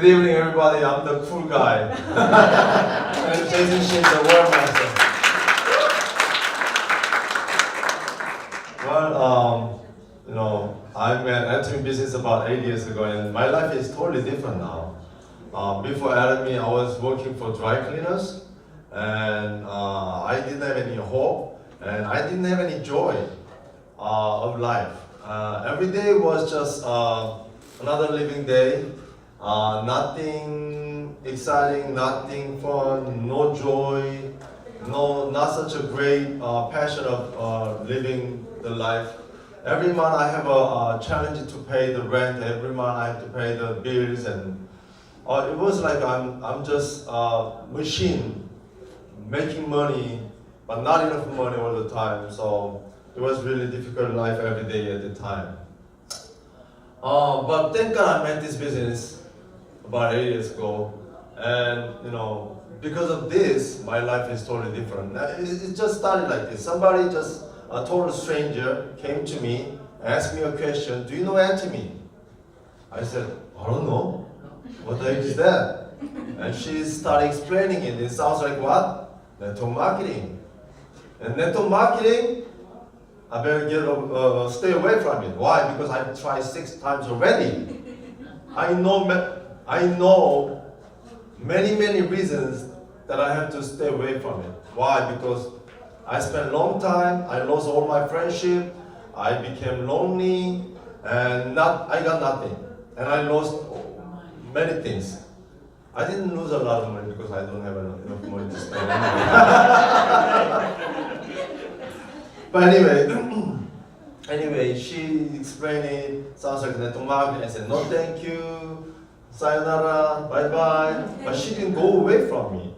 Good evening, everybody. I'm the cool guy. And Jasin, Shim, the world master. Well, I met Atomy business about 8 years ago, and my life is totally different now. Before Atomy, I was working for dry cleaners, and I didn't have any hope, and I didn't have any joy of life. Every day was just another living day. Nothing exciting, nothing fun, no joy, not such a great passion of living the life. Every month I have a challenge to pay the rent. Every month I have to pay the bills, and it was like I'm just a machine making money, but not enough money all the time. So it was really difficult life every day at the time. But thank God I met this business about 8 years ago, and because of this, my life is totally different. It just started like this. Somebody, just a total stranger, came to me, asked me a question. Do you know Atomy? I said, I don't know. What the heck is that? And she started explaining it. It sounds like what? Network marketing. And network marketing, I better stay away from it. Why? Because I've tried 6 times already. I know many reasons that I have to stay away from it. Why? Because I spent a long time, I lost all my friendship, I became lonely, and I got nothing. And I lost many things. I didn't lose a lot of money because I don't have enough money to spend anyway. But anyway, she explained it, sounds like network marketing. I said, no thank you, sayonara, bye bye. But she didn't go away from me.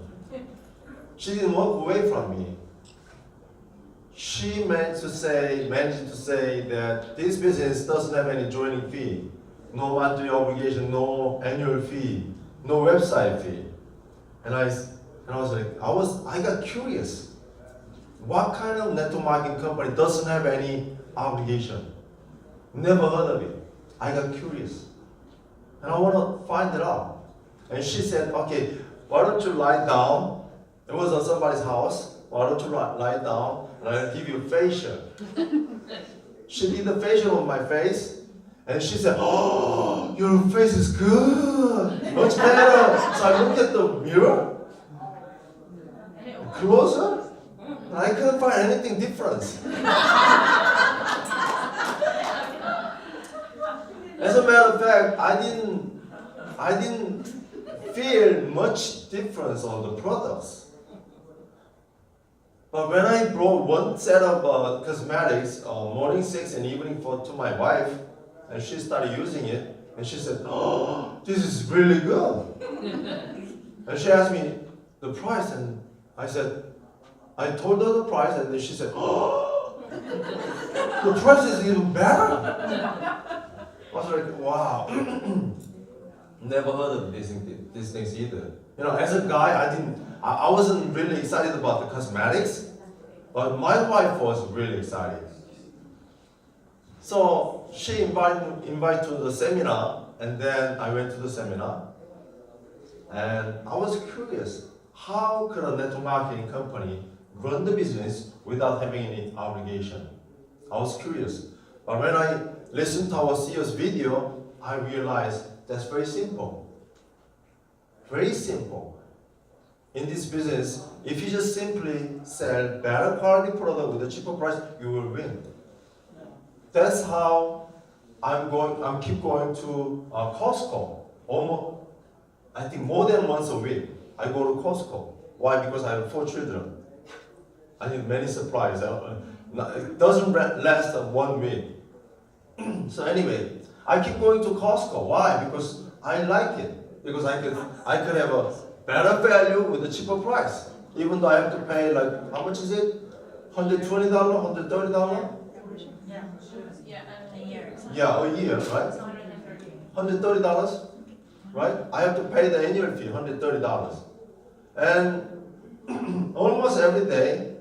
She didn't walk away from me. She managed to say that this business doesn't have any joining fee, no monthly obligation, no annual fee, no website fee. And I was like, I got curious. What kind of network marketing company doesn't have any obligation? Never heard of it. I got curious. And I want to find it out. And she said, okay, why don't you lie down? It was at somebody's house. Why don't you lie down and I'll give you a facial. She did the facial on my face. And she said, oh, your face is good. Much better. So I looked at the mirror. Closer. And I couldn't find anything different. As a matter of fact, I didn't feel much difference on the products. But when I brought one set of cosmetics, morning 6 and evening 4 to my wife, and she started using it, and she said, oh, this is really good. And she asked me the price, and I told her the price, and then she said, oh, the price is even better. I was like, wow. Never heard of these things either. As a guy, I wasn't really excited about the cosmetics, but my wife was really excited. So she invited to the seminar, and then I went to the seminar, and I was curious, how could a network marketing company run the business without having any obligation? I was curious, but when I listened to our CEO's video, I realized that's very simple. Very simple. In this business, if you just simply sell better quality product with a cheaper price, you will win. That's how I keep going to Costco. Almost, I think more than once a week, I go to Costco. Why? Because I have 4 children. I need many supplies. It doesn't last 1 week. So anyway, I keep going to Costco. Why? Because I like it. Because I could have a better value with a cheaper price. Even though I have to pay like, how much is it? $120, $130? Yeah, a year, right? $130, right? I have to pay the annual fee, $130. And almost every day,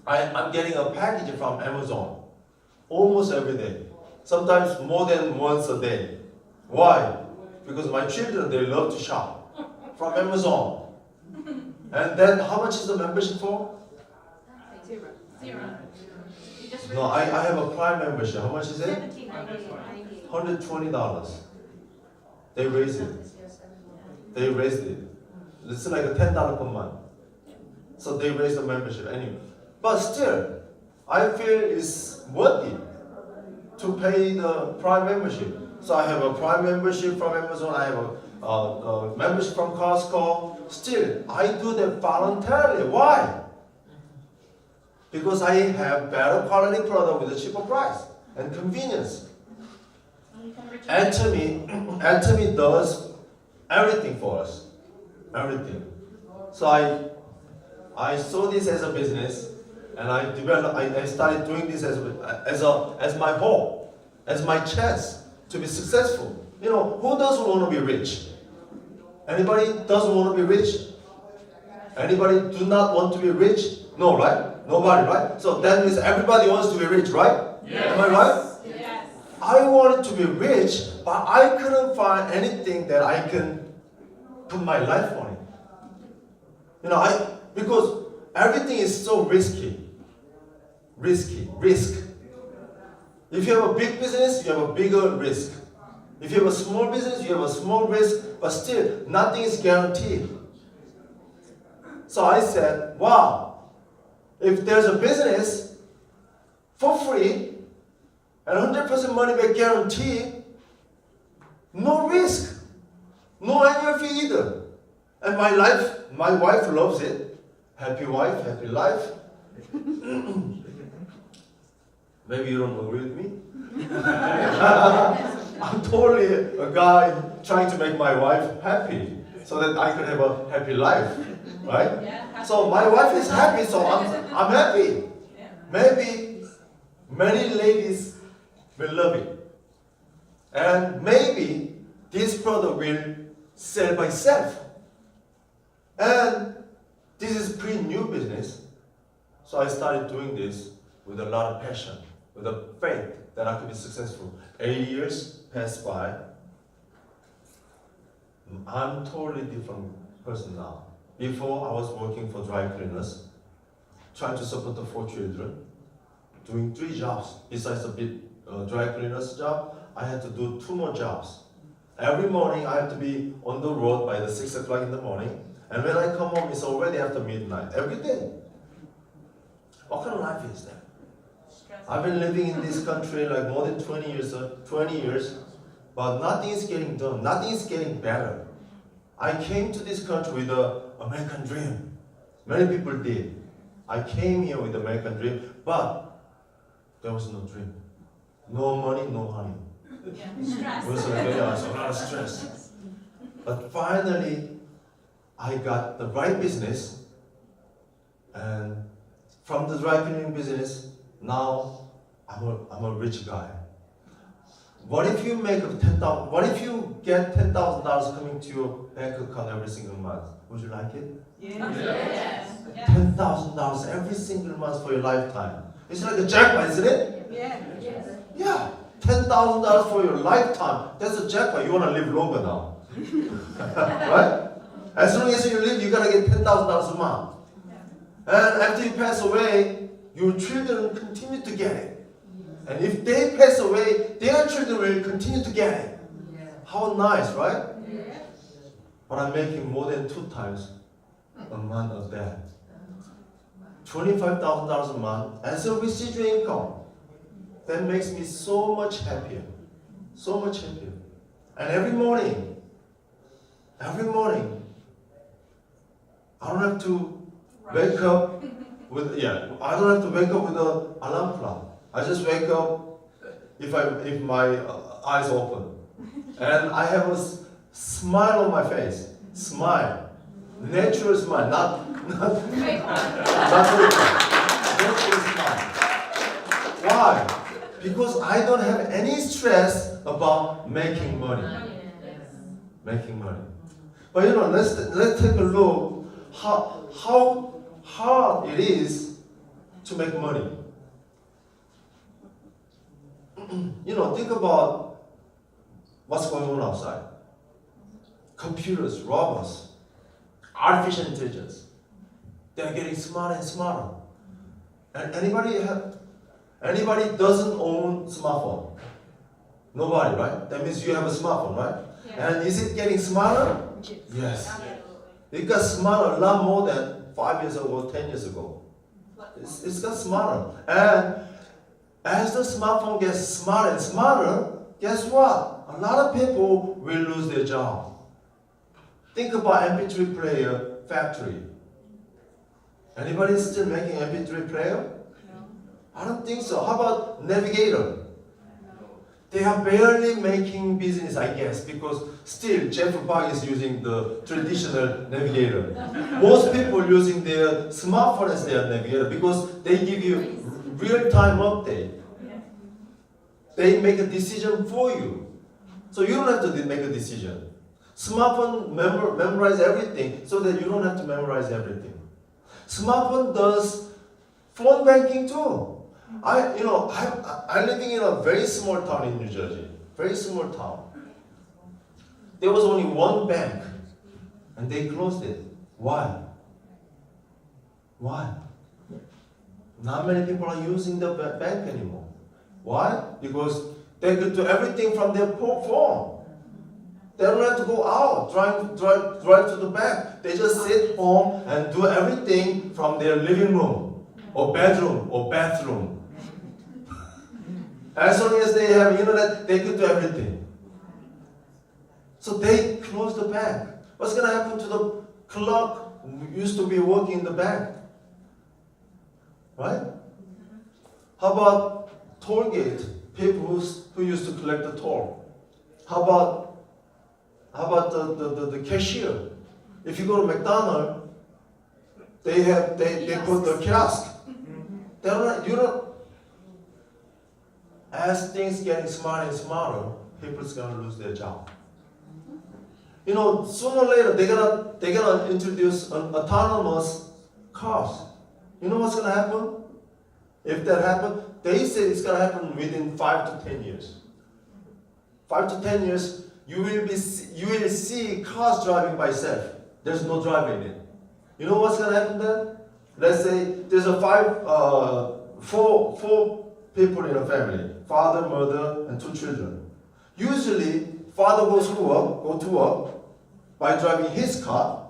I'm getting a package from Amazon. Almost every day. Sometimes more than once a day. Why? because my children, they love to shop from Amazon. And then how much is the membership for? Zero. You just No, I have a Prime membership. How much is it? $17.98. $120. They raised it. They raised it. It's like a $10 per month. So they raised the membership anyway. But still, I feel it's worth it to pay the Prime membership. So I have a Prime membership from Amazon. I have a membership from Costco. Still, I do that voluntarily. Why? Because I have better quality product with a cheaper price and convenience. Atomy does everything for us. Everything. So I saw this as a business, and I started doing this as my hope, as my chance to be successful. You know, who doesn't want to be rich? Anybody doesn't want to be rich? Anybody do not want to be rich? No, right? Nobody, right? So that means everybody wants to be rich, right? Yes. Am I right? Yes. I wanted to be rich, but I couldn't find anything that I can put my life on it. You know, because everything is so risky. Risk. If you have a big business, you have a bigger risk. If you have a small business, you have a small risk, but still, nothing is guaranteed. So I said, wow, if there's a business for free and 100% money back guarantee, no risk, no annual fee either. And my wife loves it. Happy wife, happy life. Maybe you don't agree with me? I'm totally a guy trying to make my wife happy so that I could have a happy life, right? Yeah, So my wife is happy, so I'm happy. Yeah. Maybe many ladies will love it. And maybe this product will sell by itself. And this is pretty new business. So I started doing this with a lot of passion, with a faith that I could be successful. 8 years passed by. I'm totally different person now. Before I was working for dry cleaners, trying to support the 4 children, doing 3 jobs. Besides the big dry cleaners job, I had to do 2 more jobs. Every morning I have to be on the road by the 6 o'clock in the morning. And when I come home, it's already after midnight, every day. What kind of life is that? I've been living in this country like more than 20 years, but nothing is getting done, nothing is getting better. I came to this country with the American dream. Many people did. I came here with the American dream, but there was no dream. No money, no honey. Stress. It was like, yeah, it's a lot of stress. But finally, I got the right business, and from the dry cleaning business, now I'm a rich guy. What if you make what if you get $10,000 coming to your bank account every single month? Would you like it? Yes. $10,000 every single month for your lifetime. It's like a jackpot, isn't it? Yes. Yeah, $10,000 for your lifetime. That's a jackpot. You want to live longer now, right? As long as you live, you gotta get $10,000 a month. And after you pass away, your children continue to get it. And if they pass away, their children will continue to get it. How nice, right? But I'm making more than 2 times a month of that. $25,000 a month as a residual income. That makes me so much happier. So much happier. And every morning, I don't have to wake up with I don't have to wake up with an alarm clock. I just wake up if my eyes open, and I have a smile on my face. Smile, natural smile, not fake one. Natural smile. Why? Because I don't have any stress about making money. Making money. But you know, let's take a look how hard it is to make money. You know, think about what's going on outside. computers, robots, artificial intelligence. They are getting smarter and smarter. And anybody doesn't own smartphone? Nobody, right? That means you have a smartphone, right? Yeah. And is it getting smarter? Yes. It got smarter a lot more than 5 years ago, 10 years ago. It's got smarter. And as the smartphone gets smarter and smarter, guess what? A lot of people will lose their job. Think about MP3 player factory. Anybody still making MP3 player? No. I don't think so. How about navigator? They are barely making business, I guess, because still Jeff Park is using the traditional navigator. Most people using their smartphone as their navigator because they give you real-time update. They make a decision for you. So you don't have to make a decision. Smartphone memorize everything so that you don't have to memorize everything. Smartphone does phone banking too. I'm living in a very small town in New Jersey. Very small town. There was only one bank, and they closed it. Why? Why? Not many people are using the bank anymore. Why? Because they could do everything from their phone. They don't have to go out, drive to the bank. They just sit home and do everything from their living room, or bedroom, or bathroom. As long as they have internet, they could do everything. So they closed the bank. What's going to happen to the clerk who used to be working in the bank? Right? How about toll gate? People who used to collect the toll. How about the cashier? If you go to McDonald's, they put the kiosk. As things getting smarter and smarter, people's gonna lose their job. Sooner or later they're gonna introduce autonomous cars. You know what's gonna happen? If that happens, they say it's gonna happen within 5 to 10 years. 5 to 10 years, you will see cars driving by itself. There's no driver in it. You know what's gonna happen then? Let's say there's four people in a family, father, mother, and 2 children. Usually, father go to work by driving his car,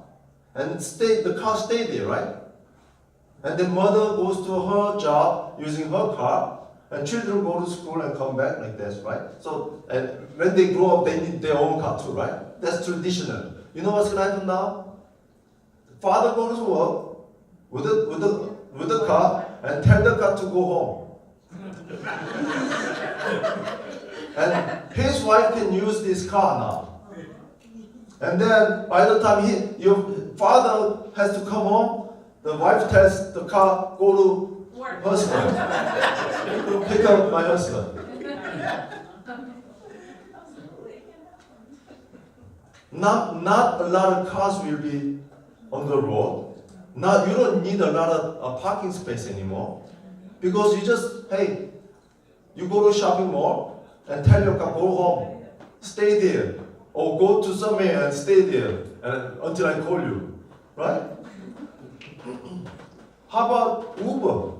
and the car stay there, right? And then mother goes to her job using her car, and children go to school and come back like this, right? So, and when they grow up, they need their own car too, right? That's traditional. You know what's gonna happen now? Father goes to work with the car and tell the car to go home. And his wife can use this car now. And then by the time your father has to come home, the wife tells the car, go to husband. Pick up my husband. Not a lot of cars will be on the road. Now you don't need a lot of parking space anymore. Because you go to shopping mall and tell your car, go home, stay there, or go to somewhere and stay there until I call you, right? How about Uber?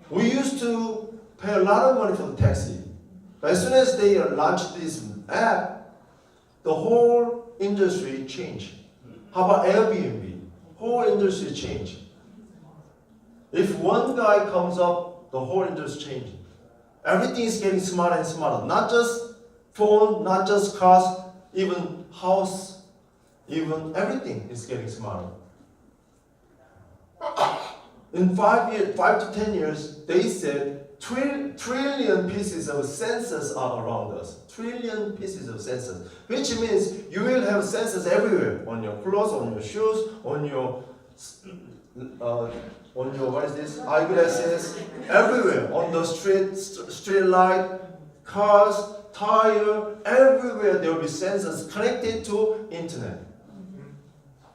We used to pay a lot of money for the taxi. But as soon as they launched this app, the whole industry changed. How about Airbnb? Whole industry changed. If one guy comes up, the whole industry changes. Everything is getting smarter and smarter. Not just phone, not just cars, even house, even everything is getting smarter. In 5 to 10 years, they said trillion pieces of sensors are around us. Trillion pieces of sensors. Which means you will have sensors everywhere. On your clothes, on your shoes, on your eyeglasses, everywhere. On the street light, cars, tire, everywhere there will be sensors connected to internet.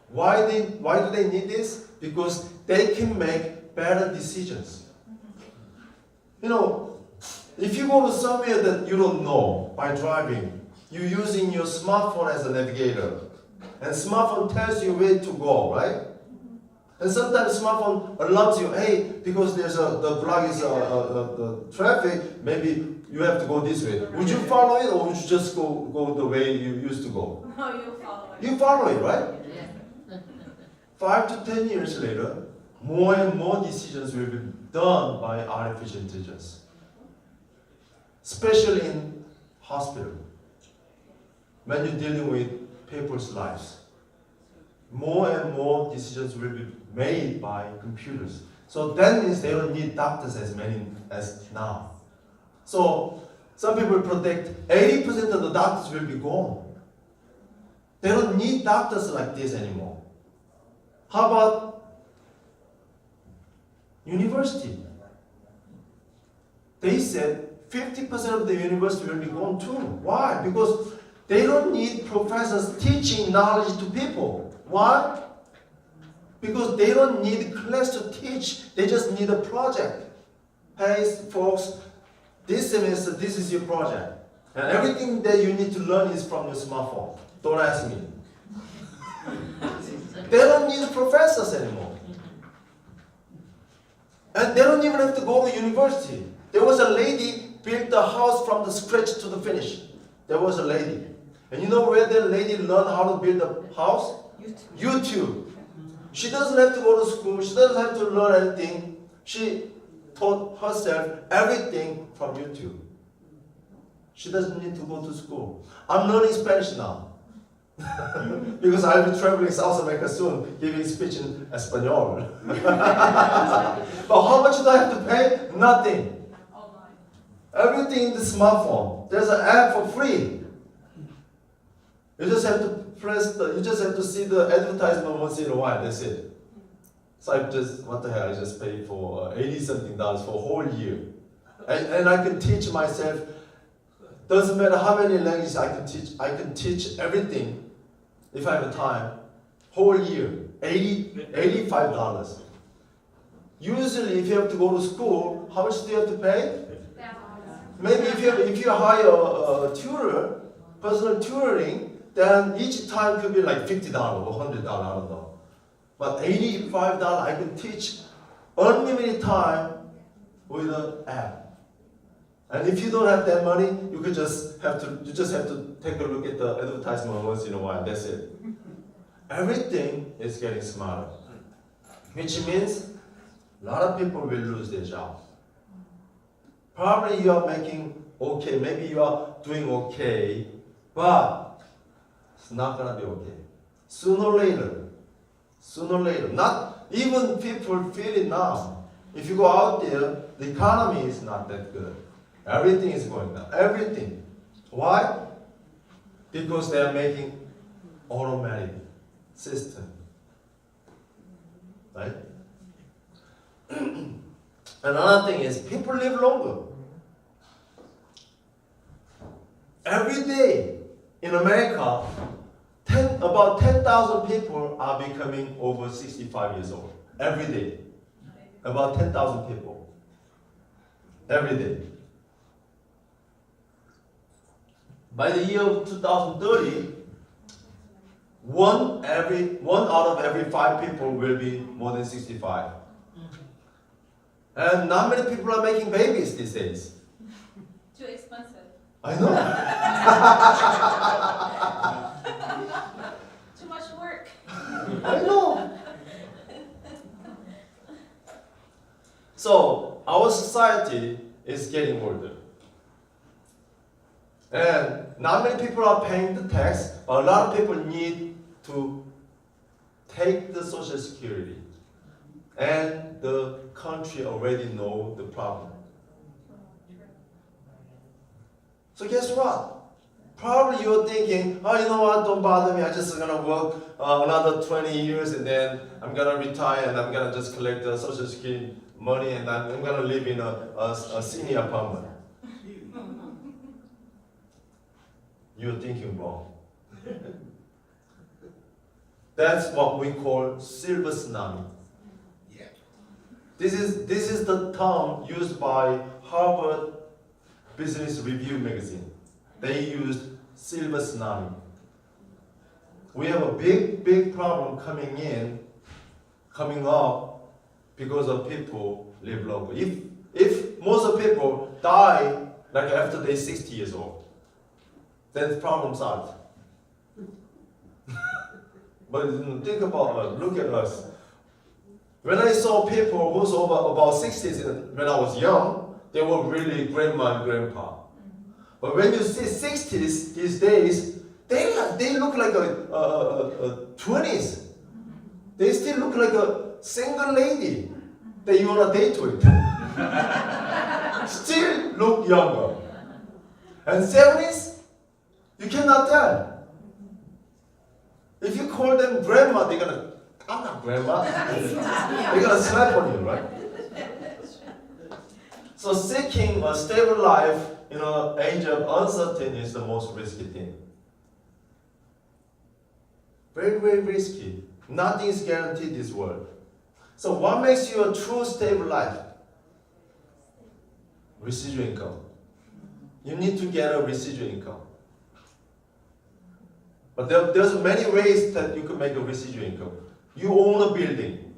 Why do they need this? Because they can make better decisions. If you go to somewhere that you don't know by driving, you're using your smartphone as a navigator. And smartphone tells you where to go, right? And sometimes smartphone alerts you, hey, because the block is the traffic, maybe you have to go this way. Would you follow it, or would you just go the way you used to go? No, you follow it. You follow it, right? 5 to 10 years later, more and more decisions will be done by artificial intelligence, especially in hospital. When you're dealing with people's lives, more and more decisions will be made by computers. So that means they don't need doctors as many as now. So some people predict 80% of the doctors will be gone. They don't need doctors like this anymore. How about university? They said 50% of the university will be gone too. Why? Because they don't need professors teaching knowledge to people. Why? Because they don't need class to teach. They just need a project. Hey, folks, this semester, this is your project. And everything that you need to learn is from your smartphone. Don't ask me. They don't need professors anymore. And they don't even have to go to university. There was a lady built the house from the scratch to the finish. There was a lady. And you know where the lady learned how to build a house? YouTube. She doesn't have to go to school. She doesn't have to learn anything. She taught herself everything from YouTube. She doesn't need to go to school. I'm learning Spanish now. Because I'll be traveling South America soon, giving speech in Espanol. But how much do I have to pay? Nothing. Everything in the smartphone. There's an app for free. You just have to you just have to see the advertisement once in a while, that's it. So I just, what the hell, I just paid for $80-something for a whole year. And I can teach myself, doesn't matter how many languages I can teach everything if I have time, whole year, $85. Usually if you have to go to school, how much do you have to pay? Maybe if you hire a tutor, personal tutoring, then each time could be like $50 or $100, I don't know. But $85, I can teach unlimited time with an app. And if you don't have that money, you just have to take a look at the advertisement once in a while. That's it. Everything is getting smarter, which means a lot of people will lose their job. Probably you are making okay, maybe you are doing okay, but it's not gonna be okay. Sooner or later, not even people feel it now. If you go out there, the economy is not that good. Everything is going down. Everything. Why? Because they are making automatic system. Right? Another thing is people live longer. Every day in America, about 10,000 people are becoming over 65 years old. Every day. About 10,000 people. Every day. By the year of 2030, one out of every 5 people will be more than 65. And not many people are making babies these days. Too expensive. I know. Too much work. I know. So our society is getting older. And not many people are paying the tax, but a lot of people need to take the Social Security. And the country already know the problem. So guess what? Probably you're thinking, oh, you know what, don't bother me, I'm just gonna work another 20 years and then I'm gonna retire and I'm gonna just collect the Social Security money and I'm gonna live in a senior apartment. You're thinking wrong. That's what we call silver tsunami. This is the term used by Harvard Business Review magazine. They used silver tsunami. we have a big problem coming up because of people live longer. If most of people die like after they're 60 years old, then the problem solved. But think about look at us. When I saw people who's over about 60s when I was young, they were really grandma and grandpa. But when you see 60s these days, they look like a 20s. They still look like a single lady that you want to date with. Still look younger. And 70s, you cannot tell. If you call them grandma, they're gonna, I'm not grandma. They're gonna slap on you, right? So seeking a stable life in an age of uncertainty is the most risky thing. Very risky. Nothing is guaranteed in this world. So what makes you a true stable life? Residual income. You need to get a residual income. But there's many ways that you can make a residual income. You own a building.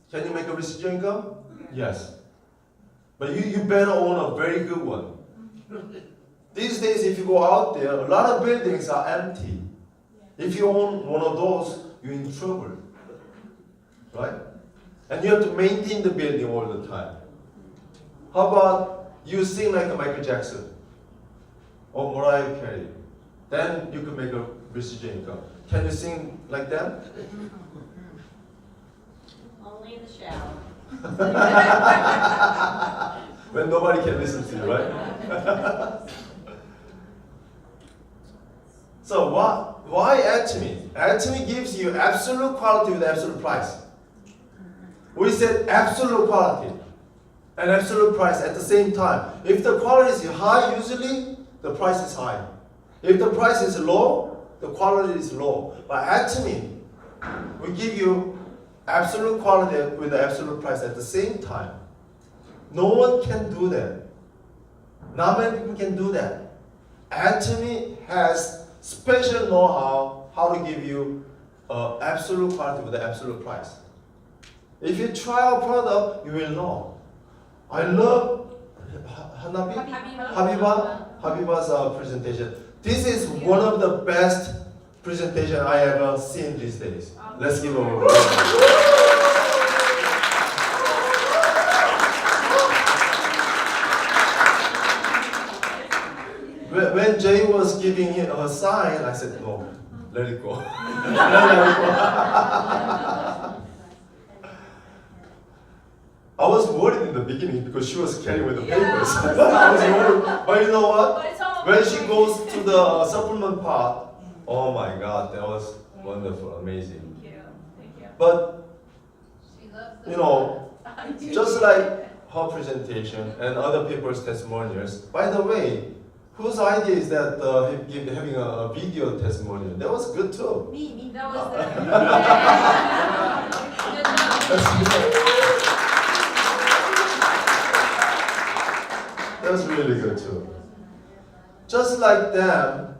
Can you make a residual income? Yes. But you better own a very good one. These days, if you go out there, a lot of buildings are empty. If you own one of those, you're in trouble. Right? And you have to maintain the building all the time. How about you sing like a Michael Jackson or Mariah Carey? Then you can make a residual income. Can you sing like them? Only in the shower. When nobody can listen to you, right? So why Atomy? Atomy gives you absolute quality with absolute price. We said absolute quality and absolute price at the same time. If the quality is high, usually the price is high. If the price is low, the quality is low. But Atomy, we give you absolute quality with the absolute price at the same time. No one can do that. Not many people can do that. Atomy has special know-how how to give you absolute quality with the absolute price. If you try our product, you will know. I love Habiba's presentation. This is one of the best presentation I ever seen these days. Let's give a round. When Jay was giving her sign, I said, no, let it go. I was worried in the beginning because she was carrying with the papers. I was worried. But you know what? When she goes to the supplement part, oh my God, that was wonderful, amazing. Thank you. But, you know, just like her presentation and other people's testimonials, by the way, whose idea is that having a video testimonial? That was good too. Me. That was That was really good too. Just like them,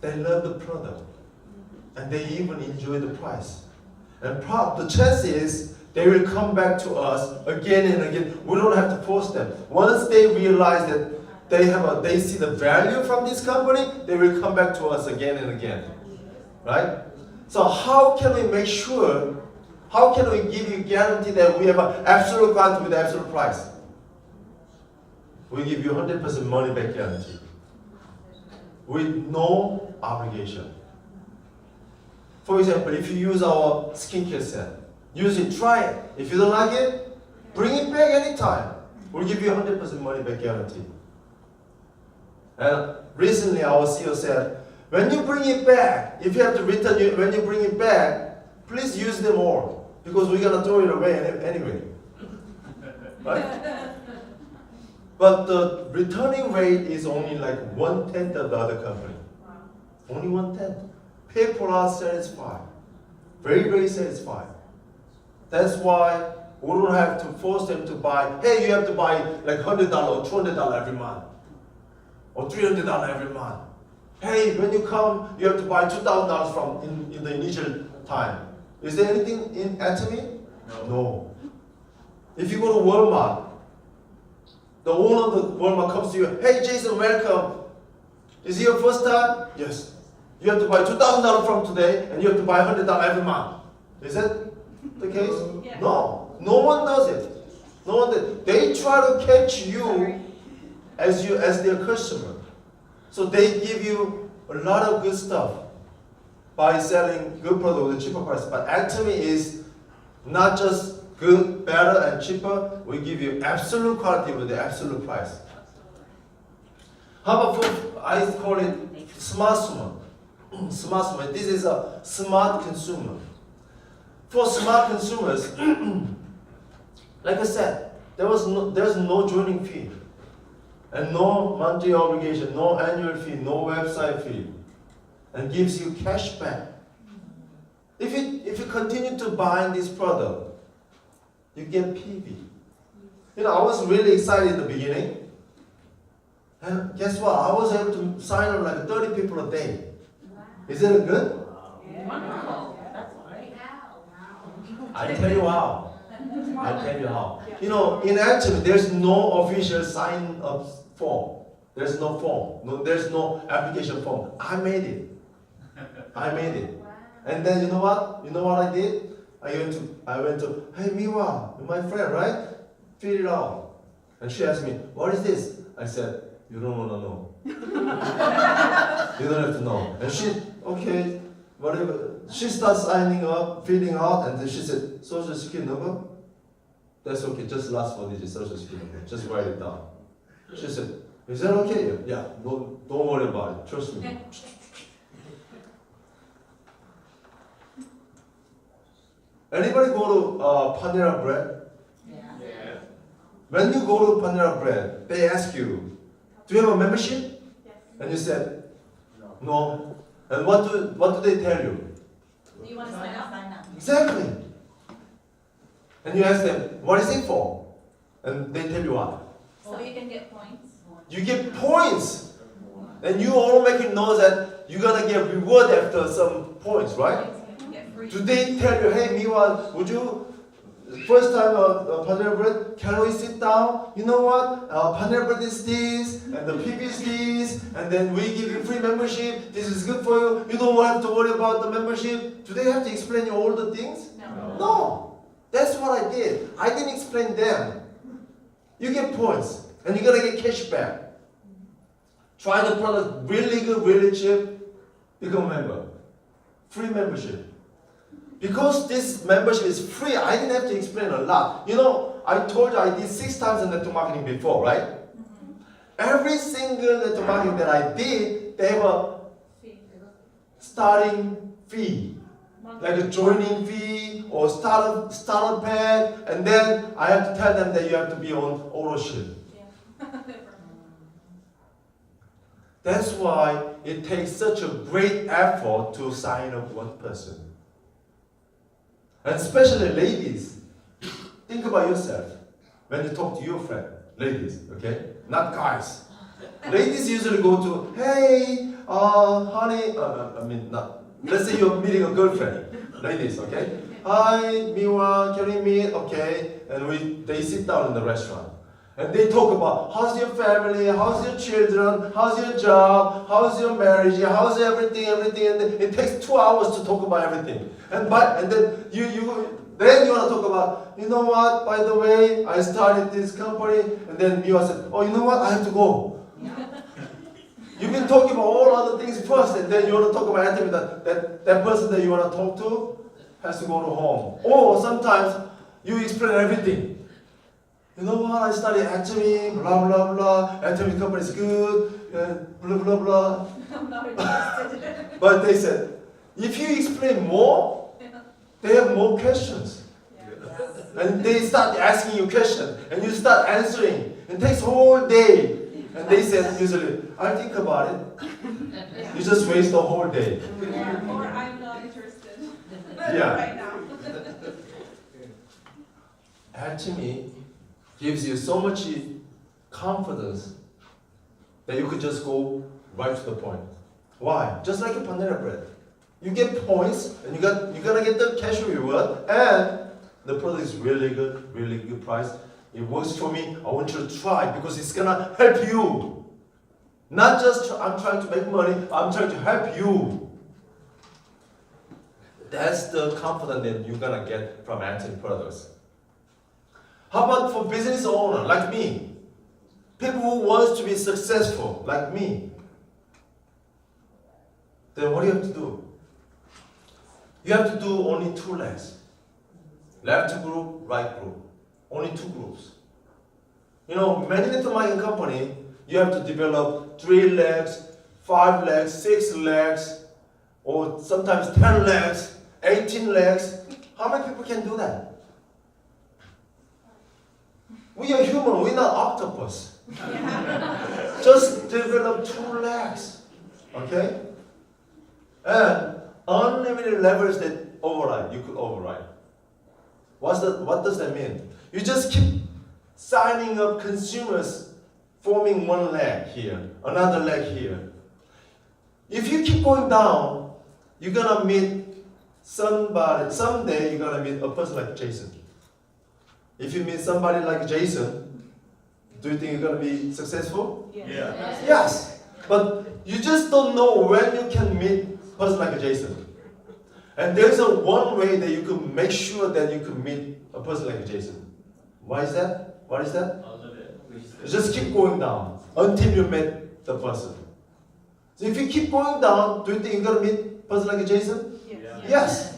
they love the product and they even enjoy the price. And the chance is they will come back to us again and again. We don't have to force them. Once they realize that they see the value from this company, they will come back to us again and again. Right? So how can we make sure, how can we give you guarantee that we have an absolute quantity with absolute price? We give you 100% money back guarantee with no obligation. For example, if you use our skincare set, use it, try it. If you don't like it, bring it back anytime. We'll give you 100% money back guarantee. And recently our CEO said, when you bring it back, if you have to return it, when you bring it back, please use them all because we're gonna throw it away anyway. Right? But the returning rate is only like 1/10 of the other company. Only 1/10. People are satisfied. Very satisfied. That's why we don't have to force them to buy, hey, you have to buy like $100 or $200 every month. Or $300 every month. Hey, when you come, you have to buy $2,000 from in the initial time. Is there anything in Atomy? No. If you go to Walmart, the owner of the Walmart comes to you, hey Jason, welcome. Is it your first time? Yes. You have to buy $2,000 from today, and you have to buy $100 every month. Is that the case? Yeah. No. No one does it. No one does. They try to catch you Sorry. as their customer. So they give you a lot of good stuff by selling good product with a cheaper price. But Atomy is not just good, better, and cheaper. We give you absolute quality with the absolute price. How about for, I call it smart consumer. Smart consumer. This is a smart consumer. For smart consumers, like I said, there's no joining fee. And no monthly obligation, no annual fee, no website fee, and gives you cash back. If you continue to buy this product, you get PV. You know, I was really excited in the beginning, and guess what? I was able to sign up like 30 people a day. Is it good? Wonderful. That's great. I tell you how. I tell you how. You know, in Atomy, there's no official sign-up form. There's no form. No, there's no application form. I made it. I made it. And then you know what? You know what I did? I went to, hey Miwa, you're my friend, right? Fill it out. And she asked me, what is this? I said, you don't want to know. You don't have to know. And she, okay, whatever. She starts signing up, filling out, and then she said, social security number? That's okay, just last 4 digits, social security number. Just write it down. She said, is that okay? Yeah, don't worry about it. Trust me. Anybody go to Panera Bread? Yeah. When you go to Panera Bread, they ask you, do you have a membership? Yes. And you said, no. And what do they tell you? Do you want to sign up? Exactly. And you ask them, what is it for? And they tell you what? So you can get points. You get points. And you automatically know that you're gonna get reward after some points, right? Points, you can get free. Do they tell you, hey Miwa, would you, first time Panera Bread, can we sit down? You know what? Panera Bread is this, and the PB is this, and then we give you free membership. This is good for you. You don't have to worry about the membership. Do they have to explain you all the things? No. No. That's what I did. I didn't explain them. You get points, and you're gonna get cash back. Try the product really good, really cheap, become a member. Free membership. Because this membership is free, I didn't have to explain a lot. You know, I told you I did 6 times in network marketing before, right? Every single network marketing that I did, they have a Fee. starting fee. Like a joining fee or startup pack, and then I have to tell them that you have to be on ownership. Yeah. That's why it takes such a great effort to sign up one person. And especially ladies, think about yourself when you talk to your friend, ladies, okay? Not guys. Ladies usually go to, hey, honey, let's say you're meeting a girlfriend, ladies, okay? Hi, Miwa, can we meet? Okay, and they sit down in the restaurant. And they talk about how's your family, how's your children, how's your job, how's your marriage, how's everything, and it takes 2 hours to talk about everything. And then you want to talk about, you know what, by the way, I started this company, and then Miwa said, oh, you know what, I have to go. You've been talking about all other things first, and then you want to talk about anything that person that you want to talk to has to go to home. Or sometimes you explain everything. You know what, I studied Atomy, blah, blah, blah, Atomy company is good, blah, blah, blah. I'm not interested. But they said, if you explain more, they have more questions. Yeah. And they start asking you questions, and you start answering. It takes a whole day. And they said usually, I'll think about it. You just waste the whole day. Or I'm not interested. Yeah. Right now. Atomy gives you so much confidence that you could just go right to the point. Why? Just like a banana bread. You get points, and you're gonna get the cash reward, and the product is really good price. It works for me. I want you to try because it's gonna help you. Not just I'm trying to make money. I'm trying to help you. That's the confidence that you're gonna get from Atomy products. How about for business owner like me? People who wants to be successful like me. Then what do you have to do? You have to do only two legs. Left group, right group. Only two groups. You know, many network marketing company, you have to develop 3 legs, 5 legs, 6 legs, or sometimes 10 legs, 18 legs. How many people can do that? We are human, we're not octopus. Just develop 2 legs. Okay? And unlimited leverage that override, you could override. What does that mean? You just keep signing up consumers, forming one leg here, another leg here. If you keep going down, you're gonna meet somebody, someday you're gonna meet a person like Jasin. If you meet somebody like Jasin, do you think you're gonna be successful? Yes. Yes. But you just don't know when you can meet a person like Jasin. And there's a one way that you can make sure that you can meet a person like Jasin. Why is that? What is that? You just keep going down until you meet the person. So if you keep going down, do you think you're gonna meet a person like Jasin? Yes.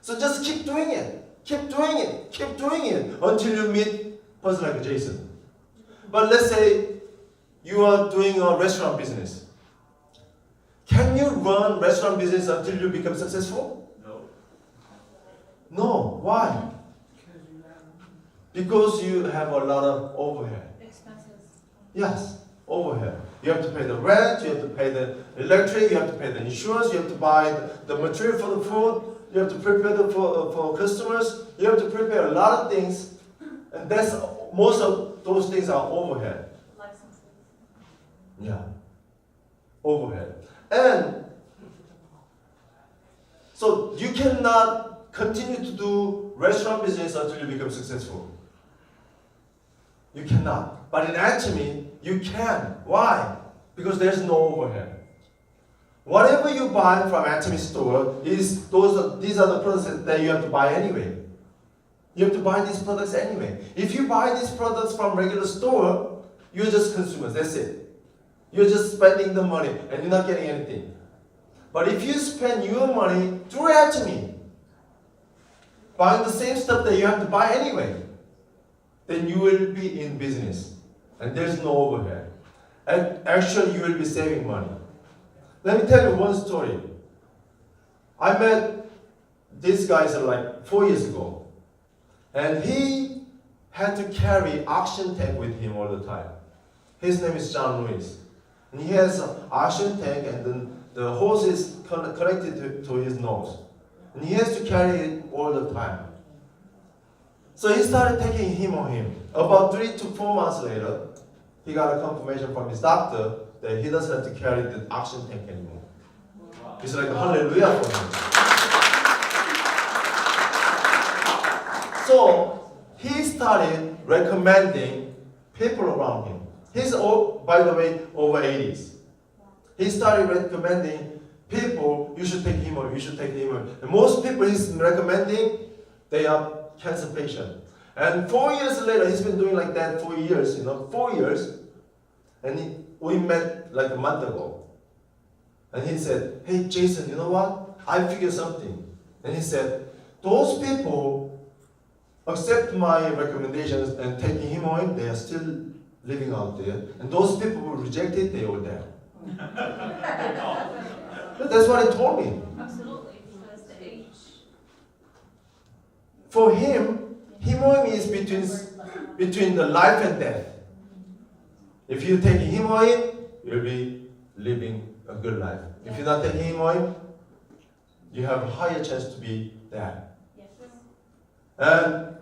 So just keep doing it. Keep doing it. Keep doing it until you meet a person like Jasin. But let's say you are doing a restaurant business. Can you run restaurant business until you become successful? No. Why? Because you have a lot of overhead. Expenses. Yes, overhead. You have to pay the rent, you have to pay the electric, you have to pay the insurance, you have to buy the material for the food, you have to prepare for customers, you have to prepare a lot of things, and that's most of those things are overhead. Licenses. Yeah, overhead. And so you cannot continue to do restaurant business until you become successful. You cannot. But in Atomy, you can. Why? Because there's no overhead. Whatever you buy from Atomy store these are the products that you have to buy anyway. You have to buy these products anyway. If you buy these products from regular store, you're just consumers. That's it. You're just spending the money and you're not getting anything. But if you spend your money through Atomy, buying the same stuff that you have to buy anyway, then you will be in business. And there's no overhead. And actually, you will be saving money. Let me tell you one story. I met this guy like 4 years ago. And he had to carry oxygen tank with him all the time. His name is John Lewis. And he has an oxygen tank and then the hose is connected to his nose. And he has to carry it all the time. So he started taking him. About 3 to 4 months later, he got a confirmation from his doctor that he doesn't have to carry the oxygen tank anymore. Wow. It's like a hallelujah for him. So he started recommending people around him. He's, by the way, over 80s. He started recommending people, you should take him or you should take him. And most people he's recommending, they are cancer patients. And 4 years later, he's been doing like that for years, 4 years. And we met like a month ago. And he said, hey Jason, you know what? I figured something. And he said, those people accept my recommendations and taking him on, they are still living out there. And those people who reject it, they are there. That's what he told me. Absolutely, because the age. For him, hemoim is between the life and death. If you take hemoim, you'll be living a good life. If you're not taking hemoim, you have a higher chance to be dead. Yes. And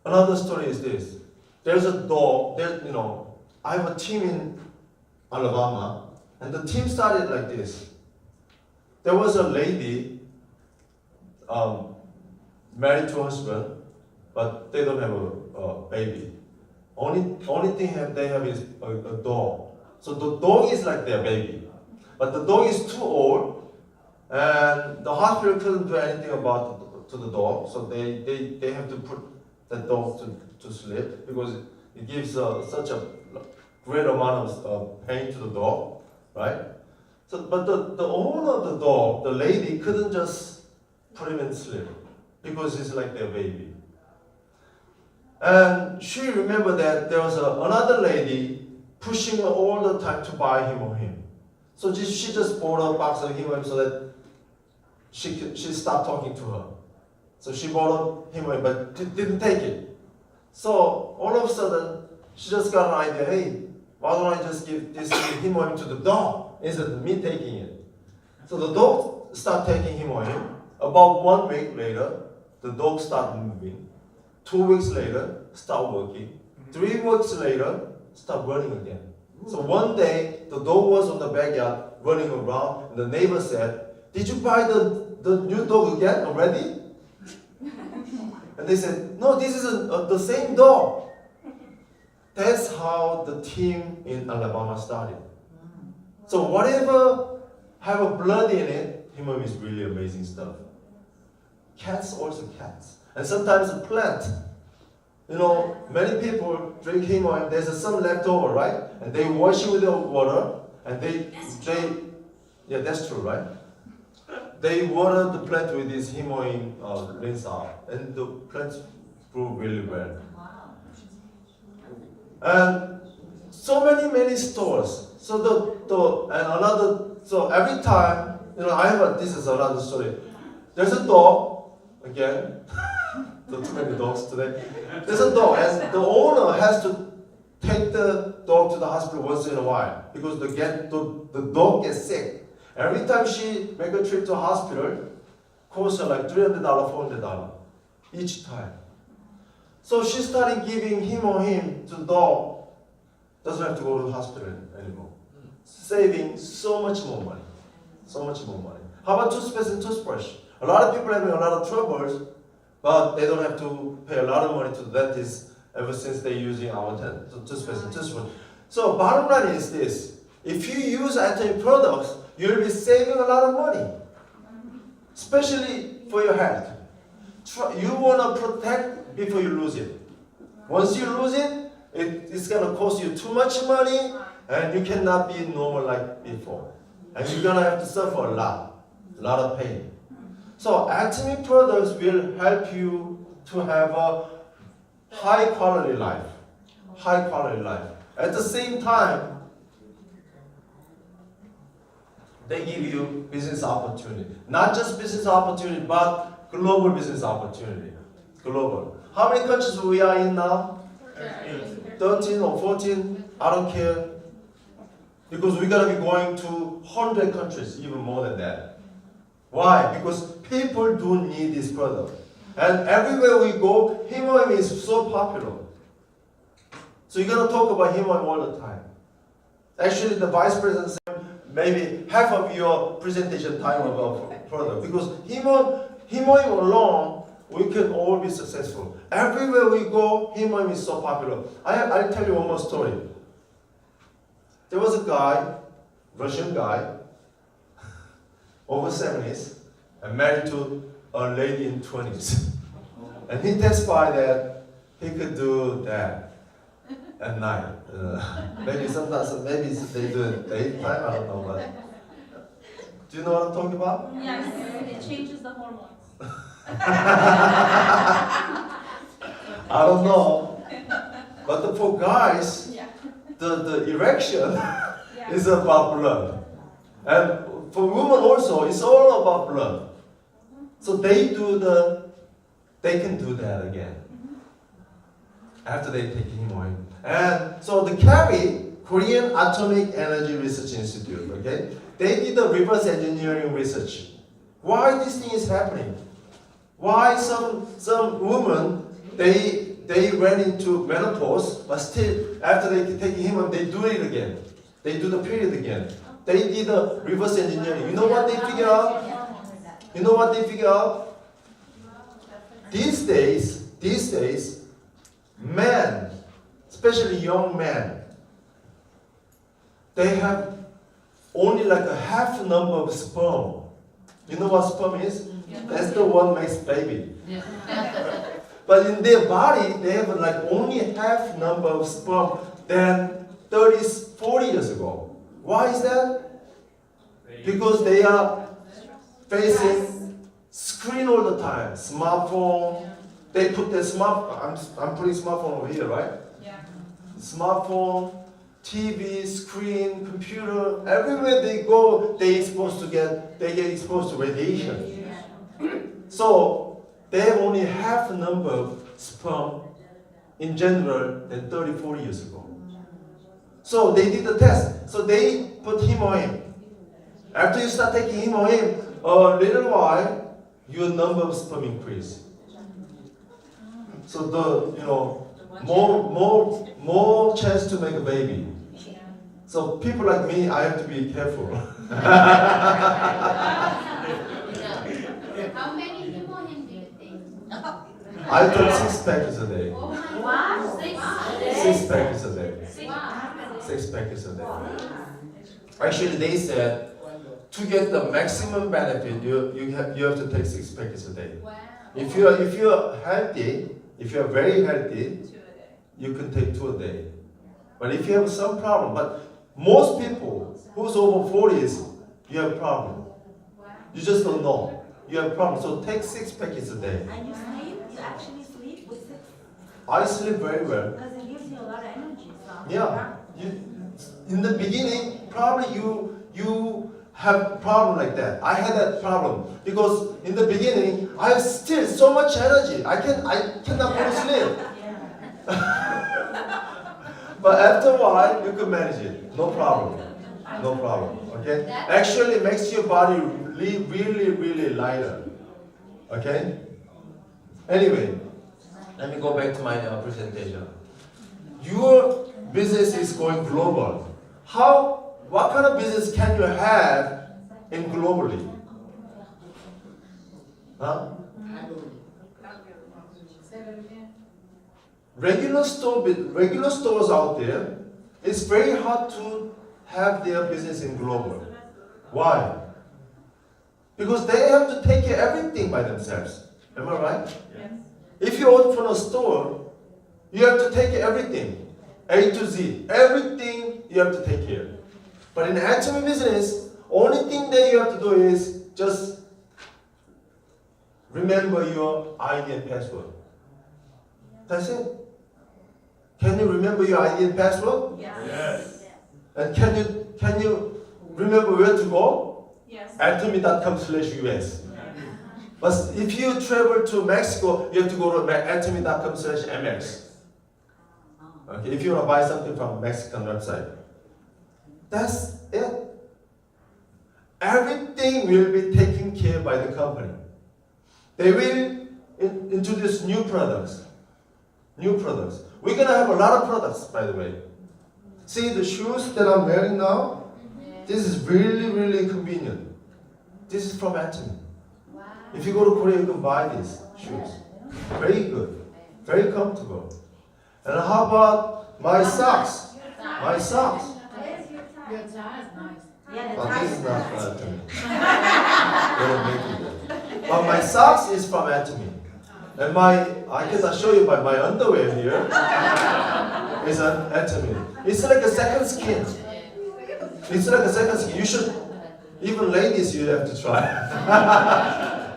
another story is this. There's a dog, I have a team in Alabama, And the team started like this. There was a lady married to a husband, but they don't have a baby. Only thing they have is a dog. So the dog is like their baby. But the dog is too old, and the hospital couldn't do anything about to the dog. So they have to put the dog to sleep because it gives such a great amount of pain to the dog, right? So, but the owner of the dog, the lady, couldn't just put him in sleep because he's like their baby. And she remembered that there was another lady pushing her all the time to buy him or him. So she just bought a box of him or him so that she stopped talking to her. So she bought him or him, but didn't take it. So all of a sudden, she just got an idea, hey, why don't I just give this him or him to the dog instead of me taking it? So the dog started taking him or him. About 1 week later, the dog started moving. 2 weeks later, start working. 3 weeks later, start running again. So one day, the dog was on the backyard running around, and the neighbor said, "Did you buy the new dog again already?" And they said, "No, this is the same dog." That's how the team in Alabama started. So whatever have a blood in it, hemorrhoid is really amazing stuff. Cats also cats. And sometimes a plant. You know, many people drink hemorrhoid, there's some left over, right? And they wash it with the water, and yeah, that's true, right? They water the plant with this hemorrhoid rinse out, and the plants grew really well. And so many stores. So every time, you know, this is another story. There's a dog, again, not too many dogs today. There's a dog, and the owner has to take the dog to the hospital once in a while because the dog gets sick. Every time she make a trip to a hospital, costs her like $300, $400 each time. So she started giving him or him to the dog. Doesn't have to go to the hospital anymore. Saving so much more money. So much more money. How about toothpaste and toothbrush? A lot of people having a lot of troubles, but they don't have to pay a lot of money to the dentist ever since they're using our toothpaste and toothbrush. So bottom line is this. If you use Atomy products, you'll be saving a lot of money. Especially for your health. You want to protect before you lose it. Once you lose it, it's going to cost you too much money, and you cannot be normal like before. And you're going to have to suffer a lot of pain. So Atomy products will help you to have a high quality life. High quality life. At the same time, they give you business opportunity. Not just business opportunity, but global business opportunity. Global. How many countries we are in now? 13 or 14? I don't care. Because we're going to be going to 100 countries, even more than that. Why? Because people do need this product. And everywhere we go, hemorrhoid is so popular. So you're going to talk about hemorrhoid all the time. Actually, the vice president said maybe half of your presentation time about product. Because hemorrhoid alone, we can all be successful. Everywhere we go, hemorrhoid is so popular. I'll tell you one more story. There was a guy, Russian guy, over 70s, and married to a lady in 20s. And he testified that he could do that at night. Maybe sometimes, maybe they do it daytime, I don't know. But do you know what I'm talking about? Yes, it changes the hormones. I don't know. But for guys, the erection is about blood. And for women also, it's all about blood. So they can do that again. After they take hemorrhoid. And so the CARI, Korean Atomic Energy Research Institute, okay? They did the reverse engineering research. Why this thing is happening? Why some women, they went into menopause, but still, after they take hemorrhoid, they do it again. They do the period again. they did a reverse engineering. You know what they figured out? You know what they figured out? These days, men, especially young men, they have only like a half number of sperm. You know what sperm is? That's the one makes baby. But in their body, they have like only half number of sperm than 30, 40 years ago. Why is that? Because they are facing screen all the time, smartphone. They put their I'm putting smartphone over here, right? Yeah. Smartphone, TV, screen, computer, everywhere they go, they get exposed to radiation. So they have only half a number of sperm in general than 30, 40 years ago. So they did the test. So they put him or him. After you start taking him or him, a little while, your number of sperm increase. So more chance to make a baby. So people like me, I have to be careful. How many people him do you think? I take 6 packets a day. Oh my God, 6 packets a day. Wow. 6 packets a day. Actually, they said to get the maximum benefit, you have to take 6 packets a day. Wow. If you're healthy, if you're very healthy, 2 a day. you can take 2 a day. But if you have some problem, but most people who's over 40s, you have problem. You just don't know. You have problem. So take 6 packets a day. And you sleep? You actually sleep with six? I sleep very well. Because it gives you a lot of energy. So. Yeah. In the beginning, probably you have problem like that. I had that problem because in the beginning, I have still so much energy. I cannot go to sleep. But after a while, you can manage it. No problem. No problem. Okay? Actually, it makes your body really, really lighter. Okay? Anyway, let me go back to my presentation. Your business is going global. What kind of business can you have in globally? Huh? Regular stores out there, it's very hard to have their business in global. Why? Because they have to take care of everything by themselves. Am I right? Yes. If you open a store, you have to take care of everything. A to Z. Everything you have to take care. But in Atomy business, only thing that you have to do is just remember your ID and password. That's it. Can you remember your ID and password? Yes. And can you remember where to go? Yes. Atomy.com/US. But if you travel to Mexico, you have to go to atomy.com/MX. Okay, if you want to buy something from Mexican website. That's it. Everything will be taken care by the company. They will introduce new products. New products. We're going to have a lot of products, by the way. See the shoes that I'm wearing now? This is really, really convenient. This is from Atomy. Wow. If you go to Korea, you can buy these shoes. Very good. Very comfortable. And how about my socks? My socks. Your tie is nice. Yeah, But that's this is not from nice. Atomy. They don't make it. But my socks is from Atomy. And I cannot show you, but my underwear here is an Atomy. It's like a second skin. It's like a second skin. You should, even ladies, you have to try.